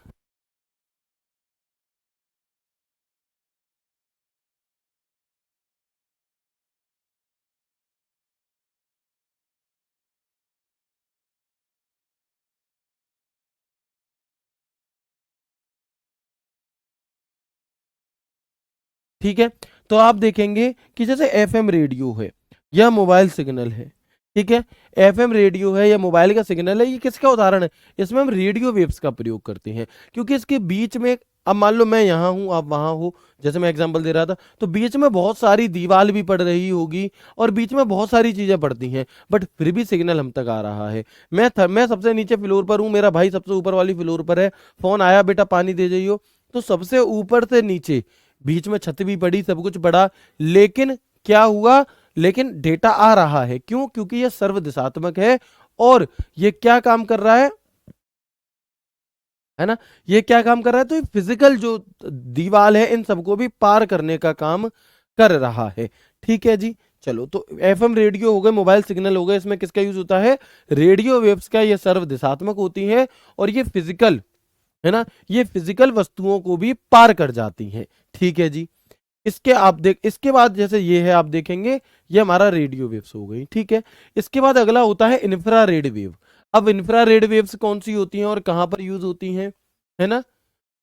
ठीक है, तो आप देखेंगे कि जैसे एफएम रेडियो है या मोबाइल सिग्नल है, ठीक है, एफएम रेडियो है या मोबाइल का सिग्नल है, ये किसका उदाहरण है? इसमें हम रेडियो वेव्स का प्रयोग करते हैं, क्योंकि इसके बीच में, अब मान लो मैं यहाँ हूँ आप वहां हो, जैसे मैं एग्जांपल दे रहा था, तो बीच में बहुत सारी दीवार भी पड़ रही होगी और बीच में बहुत सारी चीजें पड़ती हैं, बट फिर भी सिग्नल हम तक आ रहा है। मैं सबसे नीचे फ्लोर पर हूँ, मेरा भाई सबसे ऊपर वाली फ्लोर पर है, फोन आया बेटा पानी दे जाइयो, तो सबसे ऊपर से नीचे बीच में छत भी पड़ी, सब कुछ पड़ा, लेकिन क्या हुआ? लेकिन डेटा आ रहा है, क्यों? क्योंकि ये सर्व दिशात्मक है और ये क्या काम कर रहा है ना? ये क्या काम कर रहा है? तो ये फिजिकल जो दीवार है इन सबको भी पार करने का काम कर रहा है। ठीक है जी, चलो तो एफएम रेडियो हो गए, मोबाइल सिग्नल हो गए, इसमें किसका यूज होता है? रेडियो वेव्स का। ये सर्व दिशात्मक होती है और ये फिजिकल, है ना, ये फिजिकल वस्तुओं को भी पार कर जाती हैं। ठीक है जी, इसके आप देख, इसके बाद जैसे ये है आप देखेंगे, ये हमारा रेडियो वेव्स हो गई। ठीक है, इसके बाद अगला होता है इंफ्रारेड वेव। अब इंफ्रारेड वेव्स कौन सी होती हैं और कहां पर यूज होती हैं, है ना?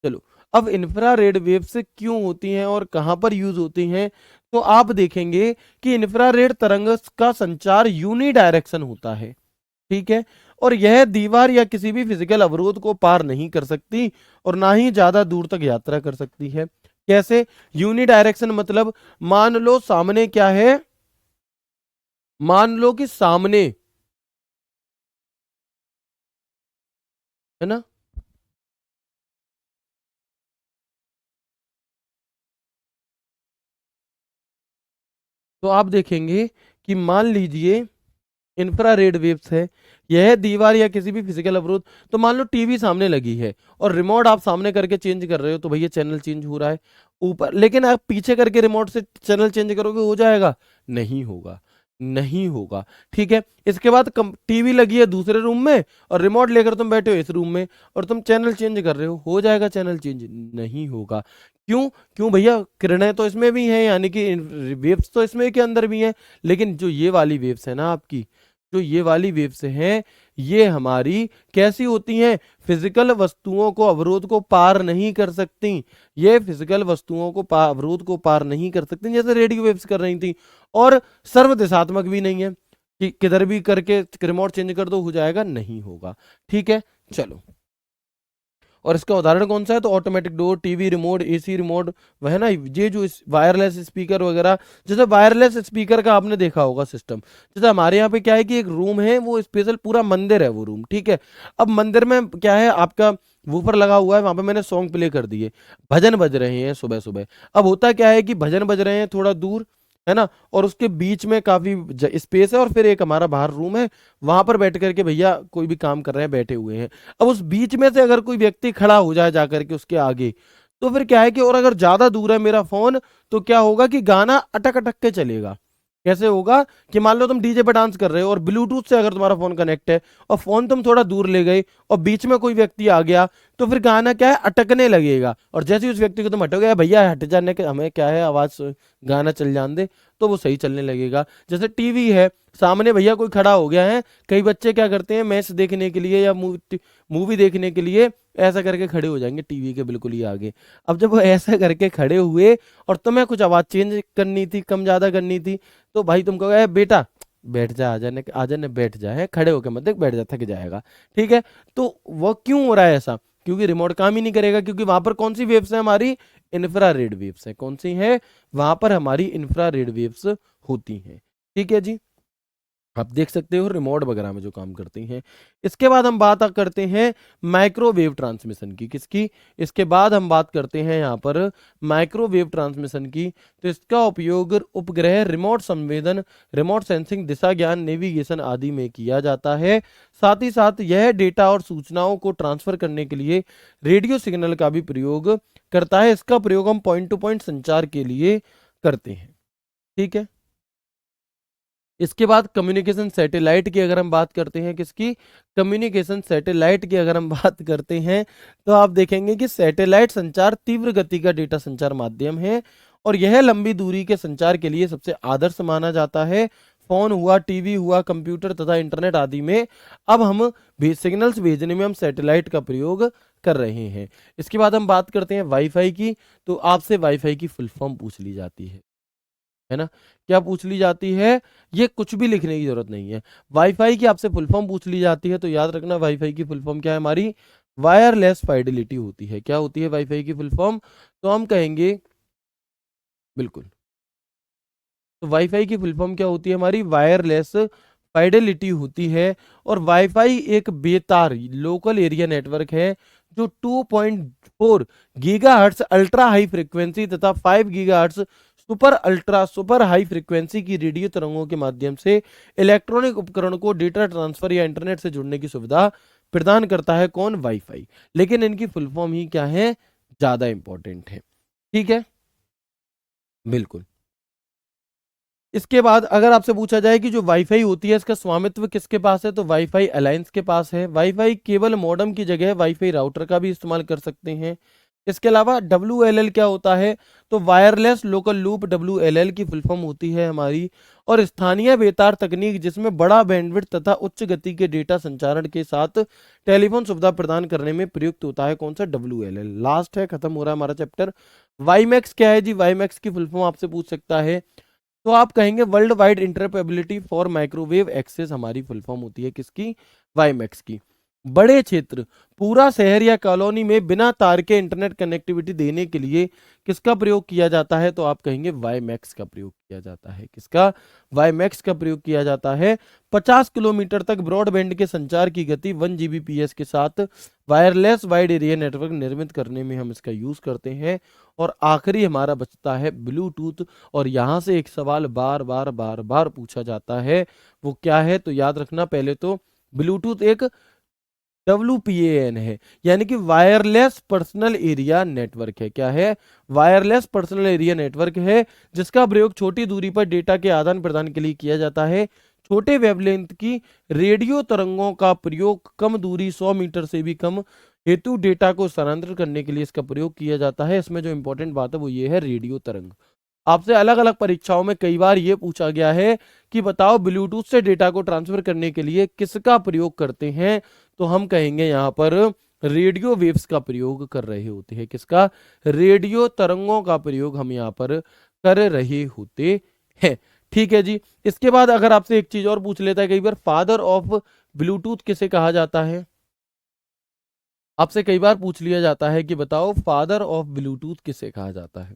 चलो, अब इंफ्रारेड वेव्स क्यों होती हैं और कहां पर यूज होती हैं, तो आप देखेंगे कि इंफ्रारेड तरंग का संचार यूनिडायरेक्शन होता है, ठीक है, और यह दीवार या किसी भी फिजिकल अवरोध को पार नहीं कर सकती और ना ही ज्यादा दूर तक यात्रा कर सकती है। कैसे यूनिडायरेक्शन मतलब, मान लो सामने क्या है, मान लो कि सामने, है ना, तो आप देखेंगे कि मान लीजिए इंफ्रारेड वेव्स है, यह दीवार या किसी भी फिजिकल अवरोध, तो मान लो टीवी सामने लगी है और रिमोट आप सामने करके चेंज कर रहे हो, तो भैया चैनल चेंज हो रहा है ऊपर, लेकिन आप पीछे करके रिमोट से चैनल चेंज करोगे, हो जाएगा? नहीं होगा, नहीं होगा, ठीक है। इसके बाद टीवी लगी है दूसरे रूम में और रिमोट लेकर तुम बैठे हो इस रूम में और तुम चैनल चेंज कर रहे हो जाएगा चैनल चेंज? नहीं होगा। क्यों? क्यों भैया, किरणें तो इसमें भी हैं, यानी कि वेव्स तो इसमें के अंदर भी हैं, लेकिन जो ये वाली वेव्स है ना आपकी, जो ये वाली वेव्स हैं, ये हमारी कैसी होती हैं? फिजिकल वस्तुओं को, अवरोध को पार नहीं कर सकती। ये फिजिकल वस्तुओं को अवरोध को पार नहीं कर सकती, जैसे रेडियो वेव्स कर रही थी, और सर्वदिशात्मक भी नहीं है कि किधर भी करके रिमोट चेंज कर दो हो जाएगा, नहीं होगा, ठीक है। चलो, और इसका उदाहरण कौन सा है? तो automatic door, TV remote, AC remote, वह ना, ये जो वायरलेस स्पीकर वगैरह, जैसे वायरलेस स्पीकर का आपने देखा होगा सिस्टम, जैसे हमारे यहाँ पे क्या है कि एक रूम है, वो स्पेशल पूरा मंदिर है वो रूम, ठीक है। अब मंदिर में क्या है, आपका वूफर लगा हुआ है, वहां पे मैंने सॉन्ग प्ले कर दिए, भजन बज रहे हैं सुबह सुबह। अब होता क्या है कि भजन बज रहे हैं थोड़ा दूर, है ना, और उसके बीच में काफी स्पेस है, और फिर एक हमारा बाहर रूम है, वहां पर बैठ करके भैया कोई भी काम कर रहे हैं, बैठे हुए हैं। अब उस बीच में से अगर कोई व्यक्ति खड़ा हो जाए जाकर के उसके आगे, तो फिर क्या है कि, और अगर ज्यादा दूर है मेरा फोन, तो क्या होगा कि गाना अटक अटक के चलेगा। कैसे होगा कि मान लो तुम डीजे पे डांस कर रहे हो और ब्लूटूथ से अगर तुम्हारा फोन कनेक्ट है और फोन तुम थोड़ा दूर ले गए और बीच में कोई व्यक्ति आ गया, तो फिर गाना क्या है, अटकने लगेगा, और जैसे ही उस व्यक्ति को तुम हटोगे, भैया हट जाने के, हमें क्या है, आवाज गाना चल जान दे, तो वो सही चलने लगेगा। जैसे टीवी है सामने, भैया कोई खड़ा हो गया है, कई बच्चे क्या करते हैं, मैच देखने के लिए या मूवी देखने के लिए ऐसा करके खड़े हो जाएंगे टीवी के बिल्कुल ही आगे। अब जब वो ऐसा करके खड़े हुए और तुम्हें कुछ आवाज चेंज करनी थी, कम ज्यादा करनी थी, तो भाई तुम कहोगे, बेटा बैठ जा, आ जाने, बैठ जा, है, खड़े होके मत देख, बैठ जा, थक जाएगा, ठीक है। तो वो क्यों हो रहा है ऐसा? क्योंकि रिमोट काम ही नहीं करेगा, क्योंकि वहां पर कौन सी वेव्स है हमारी, इंफ्रारेड वेव्स है। कौन सी है? वहां पर हमारी इंफ्रारेड वेव्स होती हैं, ठीक है जी। आप देख सकते हो रिमोट वगैरह में जो काम करती हैं। इसके बाद हम बात करते हैं माइक्रोवेव ट्रांसमिशन की। किसकी? इसके बाद हम बात करते हैं यहाँ पर माइक्रोवेव ट्रांसमिशन की। तो इसका उपयोग उपग्रह, रिमोट संवेदन, रिमोट सेंसिंग, दिशा ज्ञान, नेविगेशन आदि में किया जाता है। साथ ही साथ यह डेटा और सूचनाओं को ट्रांसफर करने के लिए रेडियो सिग्नल का भी प्रयोग करता है। इसका प्रयोग हम पॉइंट टू पॉइंट संचार के लिए करते हैं, ठीक है। इसके बाद कम्युनिकेशन सैटेलाइट की अगर हम बात करते हैं, किसकी? कम्युनिकेशन सैटेलाइट की अगर हम बात करते हैं, तो आप देखेंगे कि सैटेलाइट संचार तीव्र गति का डेटा संचार माध्यम है और यह लंबी दूरी के संचार के लिए सबसे आदर्श माना जाता है। फोन हुआ, टीवी हुआ, कंप्यूटर तथा इंटरनेट आदि में अब हम सिग्नल्स भेजने में हम सैटेलाइट का प्रयोग कर रहे हैं। इसके बाद हम बात करते हैं वाईफाई की। तो आपसे वाईफाई की फुल फॉर्म पूछ ली जाती है ना? क्या पूछ ली जाती है? ये कुछ भी लिखने की जरूरत नहीं है। वाईफाई की आपसे फुल फॉर्म पूछ ली जाती है, तो याद रखना वाईफाई की फुल फॉर्म क्या है हमारी? वायरलेस फाइडेलिटी होती है। क्या होती है वाईफाई की फुल फॉर्म? तो हम कहेंगे, बिल्कुल, तो वाईफाई की फुल फॉर्म क्या होती है हमारी? वायरलेस फाइडेलिटी होती है। और वाईफाई एक बेतार लोकल एरिया नेटवर्क है जो 2.4 गीगाहर्ट्ज अल्ट्रा हाई फ्रीक्वेंसी तथा 5 gigahertz super ultra super high frequency की रेडियो तरंगों के माध्यम से इलेक्ट्रॉनिक उपकरण को डेटा ट्रांसफर या इंटरनेट से जुड़ने की सुविधा प्रदान करता है। कौन? वाईफाई। लेकिन इनकी फुल फॉर्म ही क्या है, ज्यादा इंपॉर्टेंट है, ठीक है, बिल्कुल। इसके बाद अगर आपसे पूछा जाए कि जो वाईफाई होती है इसका स्वामित्व किसके पास है, तो वाईफाई अलायंस के पास है। वाईफाई केवल मॉडेम की जगह वाईफाई राउटर का भी इस्तेमाल कर सकते हैं। इसके अलावा WLL क्या होता है, तो वायरलेस लोकल लूप WLL की फुल फॉर्म होती है हमारी। और स्थानीय बेतार तकनीक जिसमें बड़ा बैंडविड्थ तथा उच्च गति के डेटा संचारण के साथ टेलीफोन सुविधा प्रदान करने में प्रयुक्त होता है, कौन सा, WLL। लास्ट है, खत्म हो रहा है हमारा चैप्टर। वाईमैक्स क्या है जी, वाईमैक्स की फुल फॉर्म आपसे पूछ सकता है, तो आप कहेंगे world wide interoperability for microwave access हमारी फुल फॉर्म होती है किसकी, वाईमैक्स की। बड़े क्षेत्र, पूरा शहर या कॉलोनी में बिना तार के इंटरनेट कनेक्टिविटी देने के लिए किसका प्रयोग किया जाता है, तो आप कहेंगे वाईमैक्स का प्रयोग किया जाता है। किसका, वाईमैक्स का प्रयोग किया जाता है। 50 किलोमीटर तक ब्रॉडबैंड के संचार की गति 1 Gbps के साथ वायरलेस वाइड एरिया नेटवर्क निर्मित करने में हम इसका यूज करते हैं। और आखिरी हमारा बचता है ब्लूटूथ। और यहां से एक सवाल बार बार बार बार पूछा जाता है, वो क्या है, तो याद रखना पहले तो ब्लूटूथ एक WPAN है, यानी कि वायरलेस पर्सनल एरिया नेटवर्क है। क्या है, वायरलेस पर्सनल एरिया नेटवर्क है, जिसका प्रयोग छोटी दूरी पर डेटा के आदान प्रदान के लिए किया जाता है। छोटे वेवलेंथ की रेडियो तरंगों का प्रयोग कम दूरी 100 मीटर से भी कम हेतु डेटा को स्थानांतरित करने के लिए इसका प्रयोग किया जाता है। इसमें जो इंपॉर्टेंट बात है वो ये है, रेडियो तरंग। आपसे अलग अलग परीक्षाओं में कई बार ये पूछा गया है कि बताओ ब्लूटूथ से डेटा को ट्रांसफर करने के लिए किसका प्रयोग करते हैं, तो हम कहेंगे यहाँ पर रेडियो वेव्स का प्रयोग कर रहे होते हैं। किसका, रेडियो तरंगों का प्रयोग हम यहाँ पर कर रहे होते हैं। ठीक है जी। इसके बाद अगर आपसे एक चीज और पूछ लेता है कई बार, फादर ऑफ ब्लूटूथ किसे कहा जाता है। आपसे कई बार पूछ लिया जाता है कि बताओ फादर ऑफ ब्लूटूथ किसे कहा जाता है।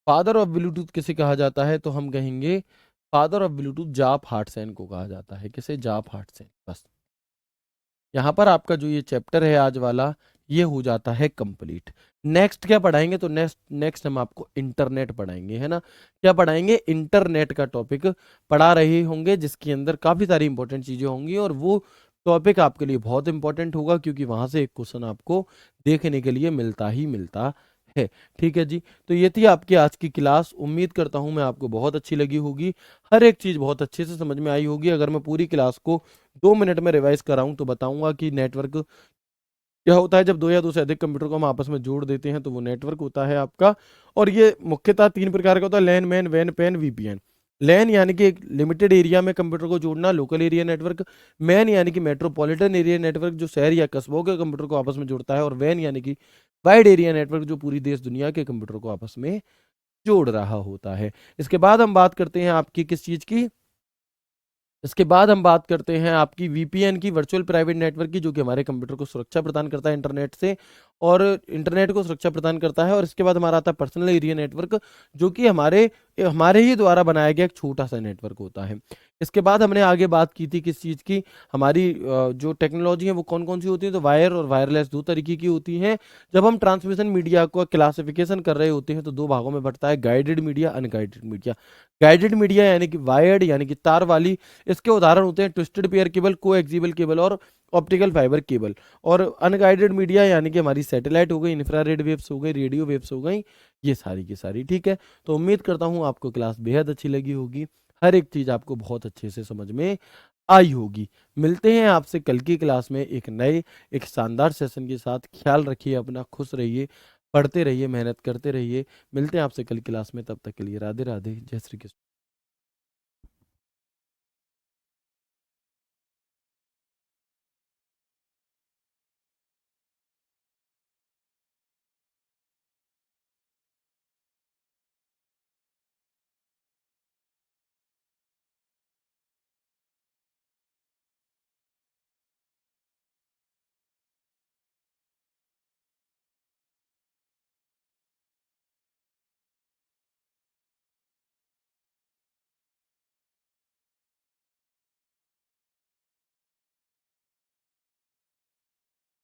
फादर ऑफ ब्लूटूथ किसे कहा जाता है, तो हम कहेंगे फादर ऑफ ब्लूटूथ जाप हार्टसेन को कहा जाता है। किसे, जाप हार्टसेन। बस यहाँ पर आपका जो ये चैप्टर है आज वाला, ये हो जाता है कंप्लीट। नेक्स्ट क्या पढ़ाएंगे, तो नेक्स्ट नेक्स्ट हम आपको इंटरनेट पढ़ाएंगे, है ना। क्या पढ़ाएंगे, इंटरनेट का टॉपिक पढ़ा रहे होंगे, जिसके अंदर काफी सारी इंपॉर्टेंट चीजें होंगी। और वो टॉपिक आपके लिए बहुत इंपॉर्टेंट होगा, क्योंकि वहां से एक क्वेश्चन आपको देखने के लिए मिलता ही मिलता है। ठीक है जी। तो ये थी आपकी आज की क्लास। उम्मीद करता हूँ मैं आपको बहुत अच्छी लगी होगी, हर एक चीज बहुत अच्छे से समझ में आई होगी। अगर मैं पूरी क्लास को 2 मिनट में रिवाइज कराऊं तो बताऊंगा कि नेटवर्क क्या होता है। जब दो या दो से अधिक कंप्यूटर को हम आपस में जोड़ देते हैं तो वो नेटवर्क होता है आपका। और ये मुख्यतः 3 प्रकार का होता है, लैन, मैन, वैन, पैन, VPN। लैन यानी कि एक लिमिटेड एरिया में कंप्यूटर को जोड़ना, लोकल एरिया नेटवर्क। मैन यानी कि मेट्रोपॉलिटन एरिया नेटवर्क, जो शहर या कस्बों के कंप्यूटर को आपस में जोड़ता है। और वैन यानी कि वाइड एरिया नेटवर्क, जो पूरी देश दुनिया के कंप्यूटर को आपस में जोड़ रहा होता है। इसके बाद हम बात करते हैं आपकी किस चीज की, इसके बाद हम बात करते हैं आपकी VPN की, वर्चुअल प्राइवेट नेटवर्क की, जो कि हमारे कंप्यूटर को सुरक्षा प्रदान करता है इंटरनेट से, और इंटरनेट को सुरक्षा प्रदान करता है। और इसके बाद हमारा आता है पर्सनल एरिया नेटवर्क, जो कि हमारे हमारे ही द्वारा बनाया गया एक छोटा सा नेटवर्क होता है। इसके बाद हमने आगे बात की थी किस चीज़ की, हमारी जो टेक्नोलॉजी है वो कौन कौन सी होती है, तो वायर और वायरलेस दो तरीके की होती हैं। जब हम ट्रांसमिशन मीडिया को क्लासिफिकेशन कर रहे होते हैं तो दो भागों में बढ़ता है, guided media, unguided media. Guided media यानी कि वायर्ड यानी कि तार वाली, इसके उदाहरण होते हैं twisted pair cable, coaxial cable और ऑप्टिकल फाइबर केबल। और अनगाइडेड मीडिया यानी कि हमारी सैटेलाइट हो गई, इंफ्रारेड वेव्स हो गई, रेडियो वेव्स हो गई, ये सारी की सारी। ठीक है, तो उम्मीद करता हूँ आपको क्लास बेहद अच्छी लगी होगी, हर एक चीज़ आपको बहुत अच्छे से समझ में आई होगी। मिलते हैं आपसे कल की क्लास में एक नए, एक शानदार सेशन के साथ। ख्याल रखिए अपना, खुश रहिए, पढ़ते रहिए, मेहनत करते रहिए। मिलते हैं आपसे कल क्लास में, तब तक के लिए राधे राधे, जय श्री कृष्ण।